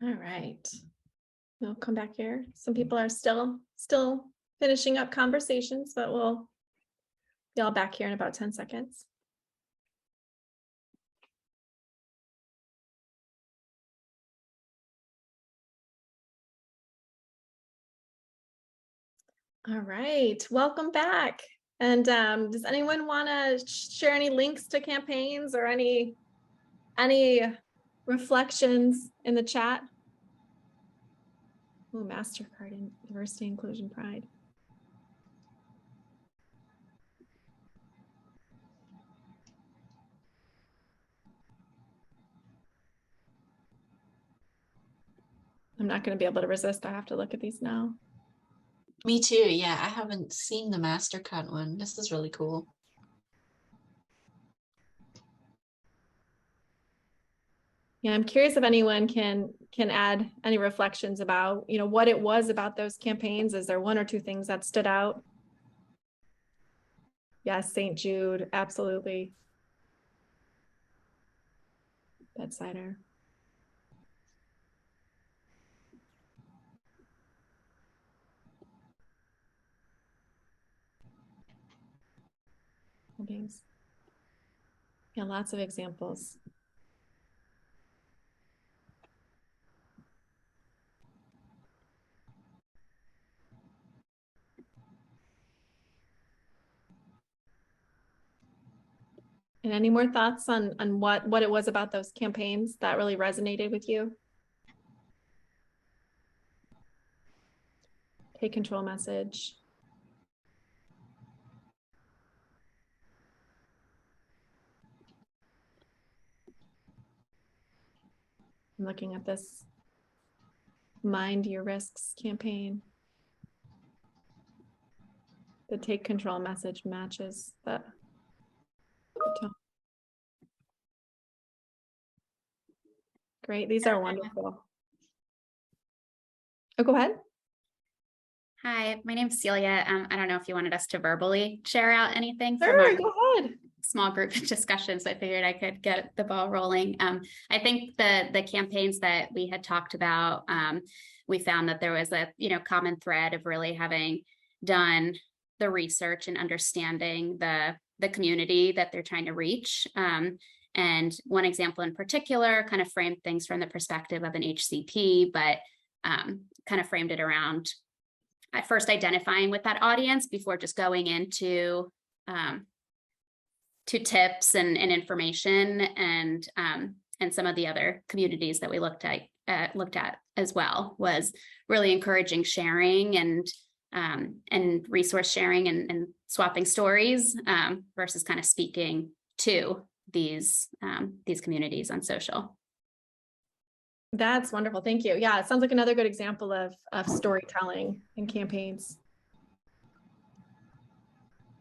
[SPEAKER 1] All right. We'll come back here. Some people are still finishing up conversations, but we'll be all back here in about 10 seconds. All right, welcome back. And does anyone want to share any links to campaigns or any reflections in the chat? Oh, MasterCard and Diversity, Inclusion, Pride. I'm not going to be able to resist. I have to look at these now.
[SPEAKER 2] Me too. Yeah, I haven't seen the MasterCard one. This is really cool.
[SPEAKER 1] Yeah, I'm curious if anyone can add any reflections about, what it was about those campaigns. Is there one or two things that stood out? Yes, St. Jude, absolutely. Bedsider. Games. Yeah, lots of examples. And any more thoughts on what it was about those campaigns that really resonated with you? Take control message. I'm looking at this Mind Your Risks campaign. The take control message matches that. Great, these are wonderful. Oh, go ahead.
[SPEAKER 5] Hi, my name's Celia. I don't know if you wanted us to verbally share out anything from
[SPEAKER 1] Sure,
[SPEAKER 5] our
[SPEAKER 1] go ahead.
[SPEAKER 5] small group discussion, so I figured I could get the ball rolling. I think the campaigns that we had talked about, we found that there was a common thread of really having done the research and understanding the community that they're trying to reach. And one example in particular kind of framed things from the perspective of an HCP, but kind of framed it around at first identifying with that audience before just going into to tips and information and some of the other communities that we looked at as well, was really encouraging sharing and resource sharing and swapping stories versus kind of speaking to these communities on social.
[SPEAKER 1] That's wonderful. Thank you. Yeah, it sounds like another good example of storytelling in campaigns.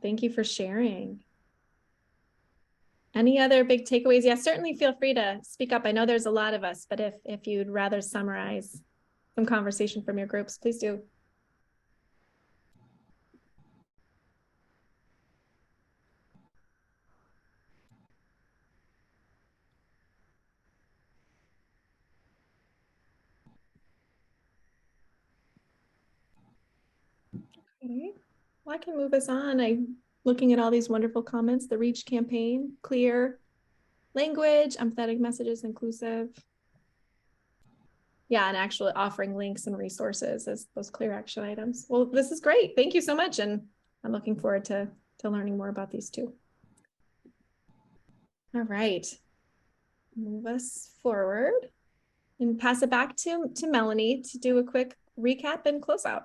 [SPEAKER 1] Thank you for sharing. Any other big takeaways? Yeah, certainly feel free to speak up. I know there's a lot of us, but if you'd rather summarize some conversation from your groups, please do. Okay, well, I can move us on. I'm looking at all these wonderful comments. The REACH campaign, clear language, empathetic messages, inclusive. Yeah, and actually offering links and resources as those clear action items. Well, this is great. Thank you so much. And I'm looking forward to learning more about these too. All right, move us forward and pass it back to Melanie to do a quick recap and close out.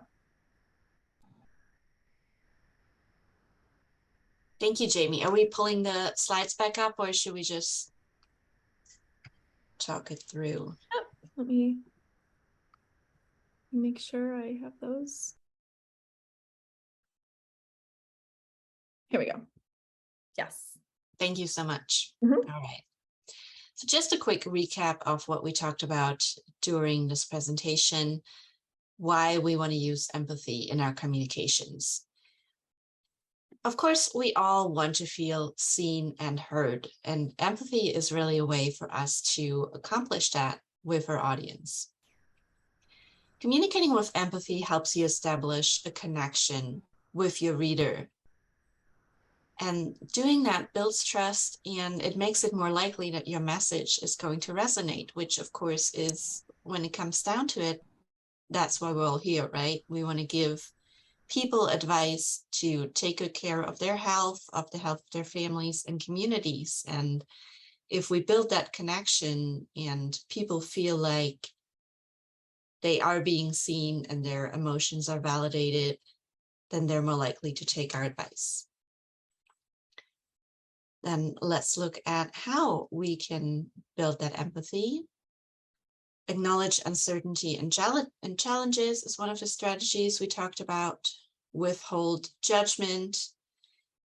[SPEAKER 2] Thank you, Jamie. Are we pulling the slides back up, or should we just talk it through?
[SPEAKER 1] Oh, let me make sure I have those. Here we go. Yes.
[SPEAKER 2] Thank you so much.
[SPEAKER 1] Mhm.
[SPEAKER 2] All right. So just a quick recap of what we talked about during this presentation, why we want to use empathy in our communications. Of course, we all want to feel seen and heard, and empathy is really a way for us to accomplish that with our audience. Communicating with empathy helps you establish a connection with your reader. And doing that builds trust, and it makes it more likely that your message is going to resonate, which of course is, when it comes down to it, that's why we're all here, right? We want to give people advice to take good care of their health, of the health of their families and communities. And if we build that connection and people feel like they are being seen and their emotions are validated, then they're more likely to take our advice. Then let's look at how we can build that empathy. Acknowledge uncertainty and challenges is one of the strategies we talked about. Withhold judgment.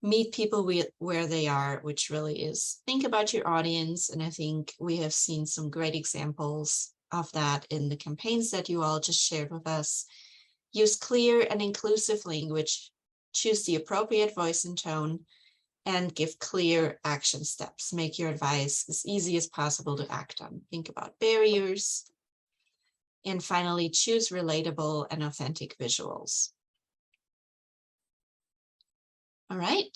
[SPEAKER 2] Meet people where they are, which really is think about your audience. And I think we have seen some great examples of that in the campaigns that you all just shared with us. Use clear and inclusive language. Choose the appropriate voice and tone, and give clear action steps. Make your advice as easy as possible to act on. Think about barriers. And finally, choose relatable and authentic visuals. All right.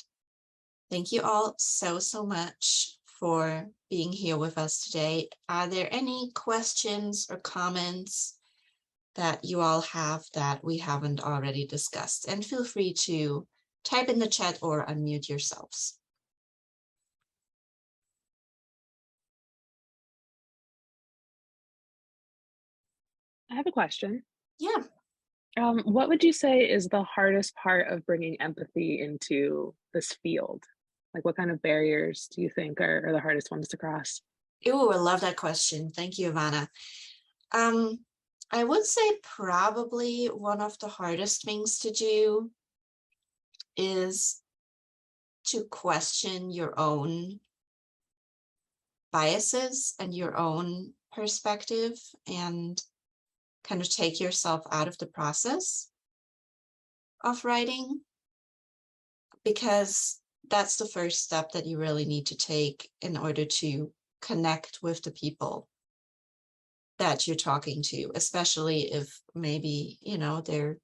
[SPEAKER 2] Thank you all so much for being here with us today. Are there any questions or comments that you all have that we haven't already discussed? And feel free to type in the chat or unmute yourselves.
[SPEAKER 6] I have a question.
[SPEAKER 2] Yeah.
[SPEAKER 6] What would you say is the hardest part of bringing empathy into this field? Like, what kind of barriers do you think are the hardest ones to cross?
[SPEAKER 2] Oh, I love that question. Thank you, Ivana. I would say probably one of the hardest things to do is to question your own biases and your own perspective, and kind of take yourself out of the process of writing, because that's the first step that you really need to take in order to connect with the people that you're talking to, especially if maybe, you know, their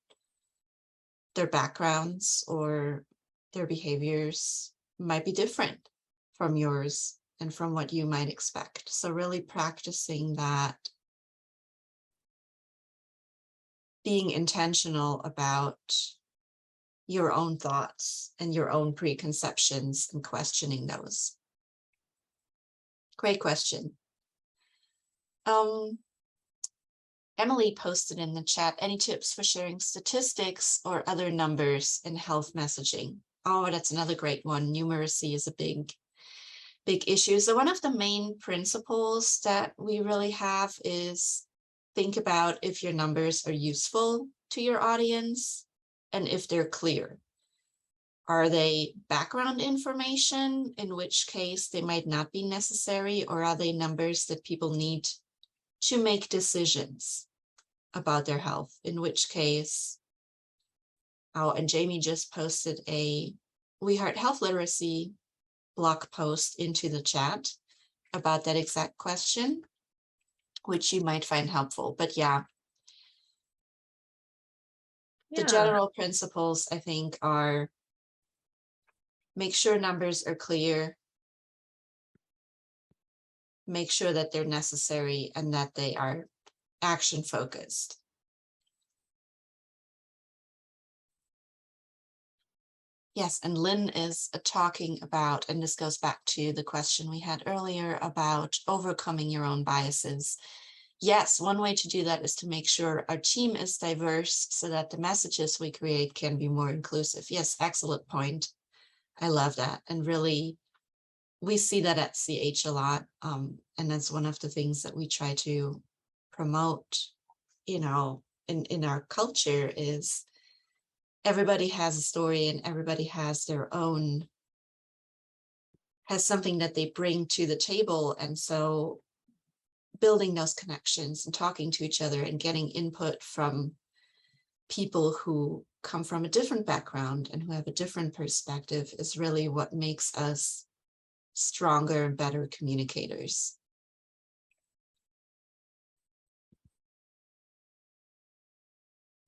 [SPEAKER 2] backgrounds or their behaviors might be different from yours and from what you might expect. So really practicing that, being intentional about your own thoughts and your own preconceptions and questioning those. Great question. Emily posted in the chat, any tips for sharing statistics or other numbers in health messaging? Oh, that's another great one. Numeracy is a big issue. So one of the main principles that we really have is think about if your numbers are useful to your audience and if they're clear. Are they background information, in which case they might not be necessary, or are they numbers that people need to make decisions about their health, in which case, oh, and Jamie just posted a We Heart Health Literacy blog post into the chat about that exact question, which you might find helpful. But yeah, the general principles, I think, are make sure numbers are clear, make sure that they're necessary, and that they are action focused. Yes, and Lynn is talking about, and this goes back to the question we had earlier about overcoming your own biases. Yes, one way to do that is to make sure our team is diverse so that the messages we create can be more inclusive. Yes, excellent point. I love that. And really, we see that at CH a lot. And that's one of the things that we try to promote, you know, in our culture is everybody has a story and everybody has their own, has something that they bring to the table. And so building those connections and talking to each other and getting input from people who come from a different background and who have a different perspective is really what makes us stronger and better communicators.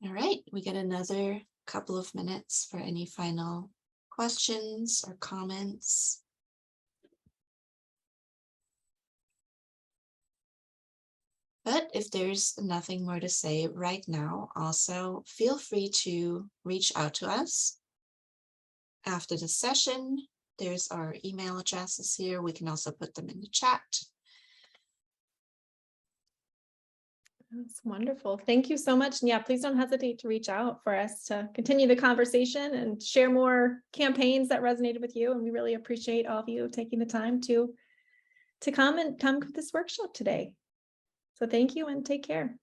[SPEAKER 2] All right, we get another couple of minutes for any final questions or comments. But if there's nothing more to say right now, also feel free to reach out to us. After the session, there's our email addresses here. We can also put them in the chat.
[SPEAKER 1] That's wonderful. Thank you so much. And yeah, please don't hesitate to reach out for us to continue the conversation and share more campaigns that resonated with you. And we really appreciate all of you taking the time to come to this workshop today. So thank you and take care.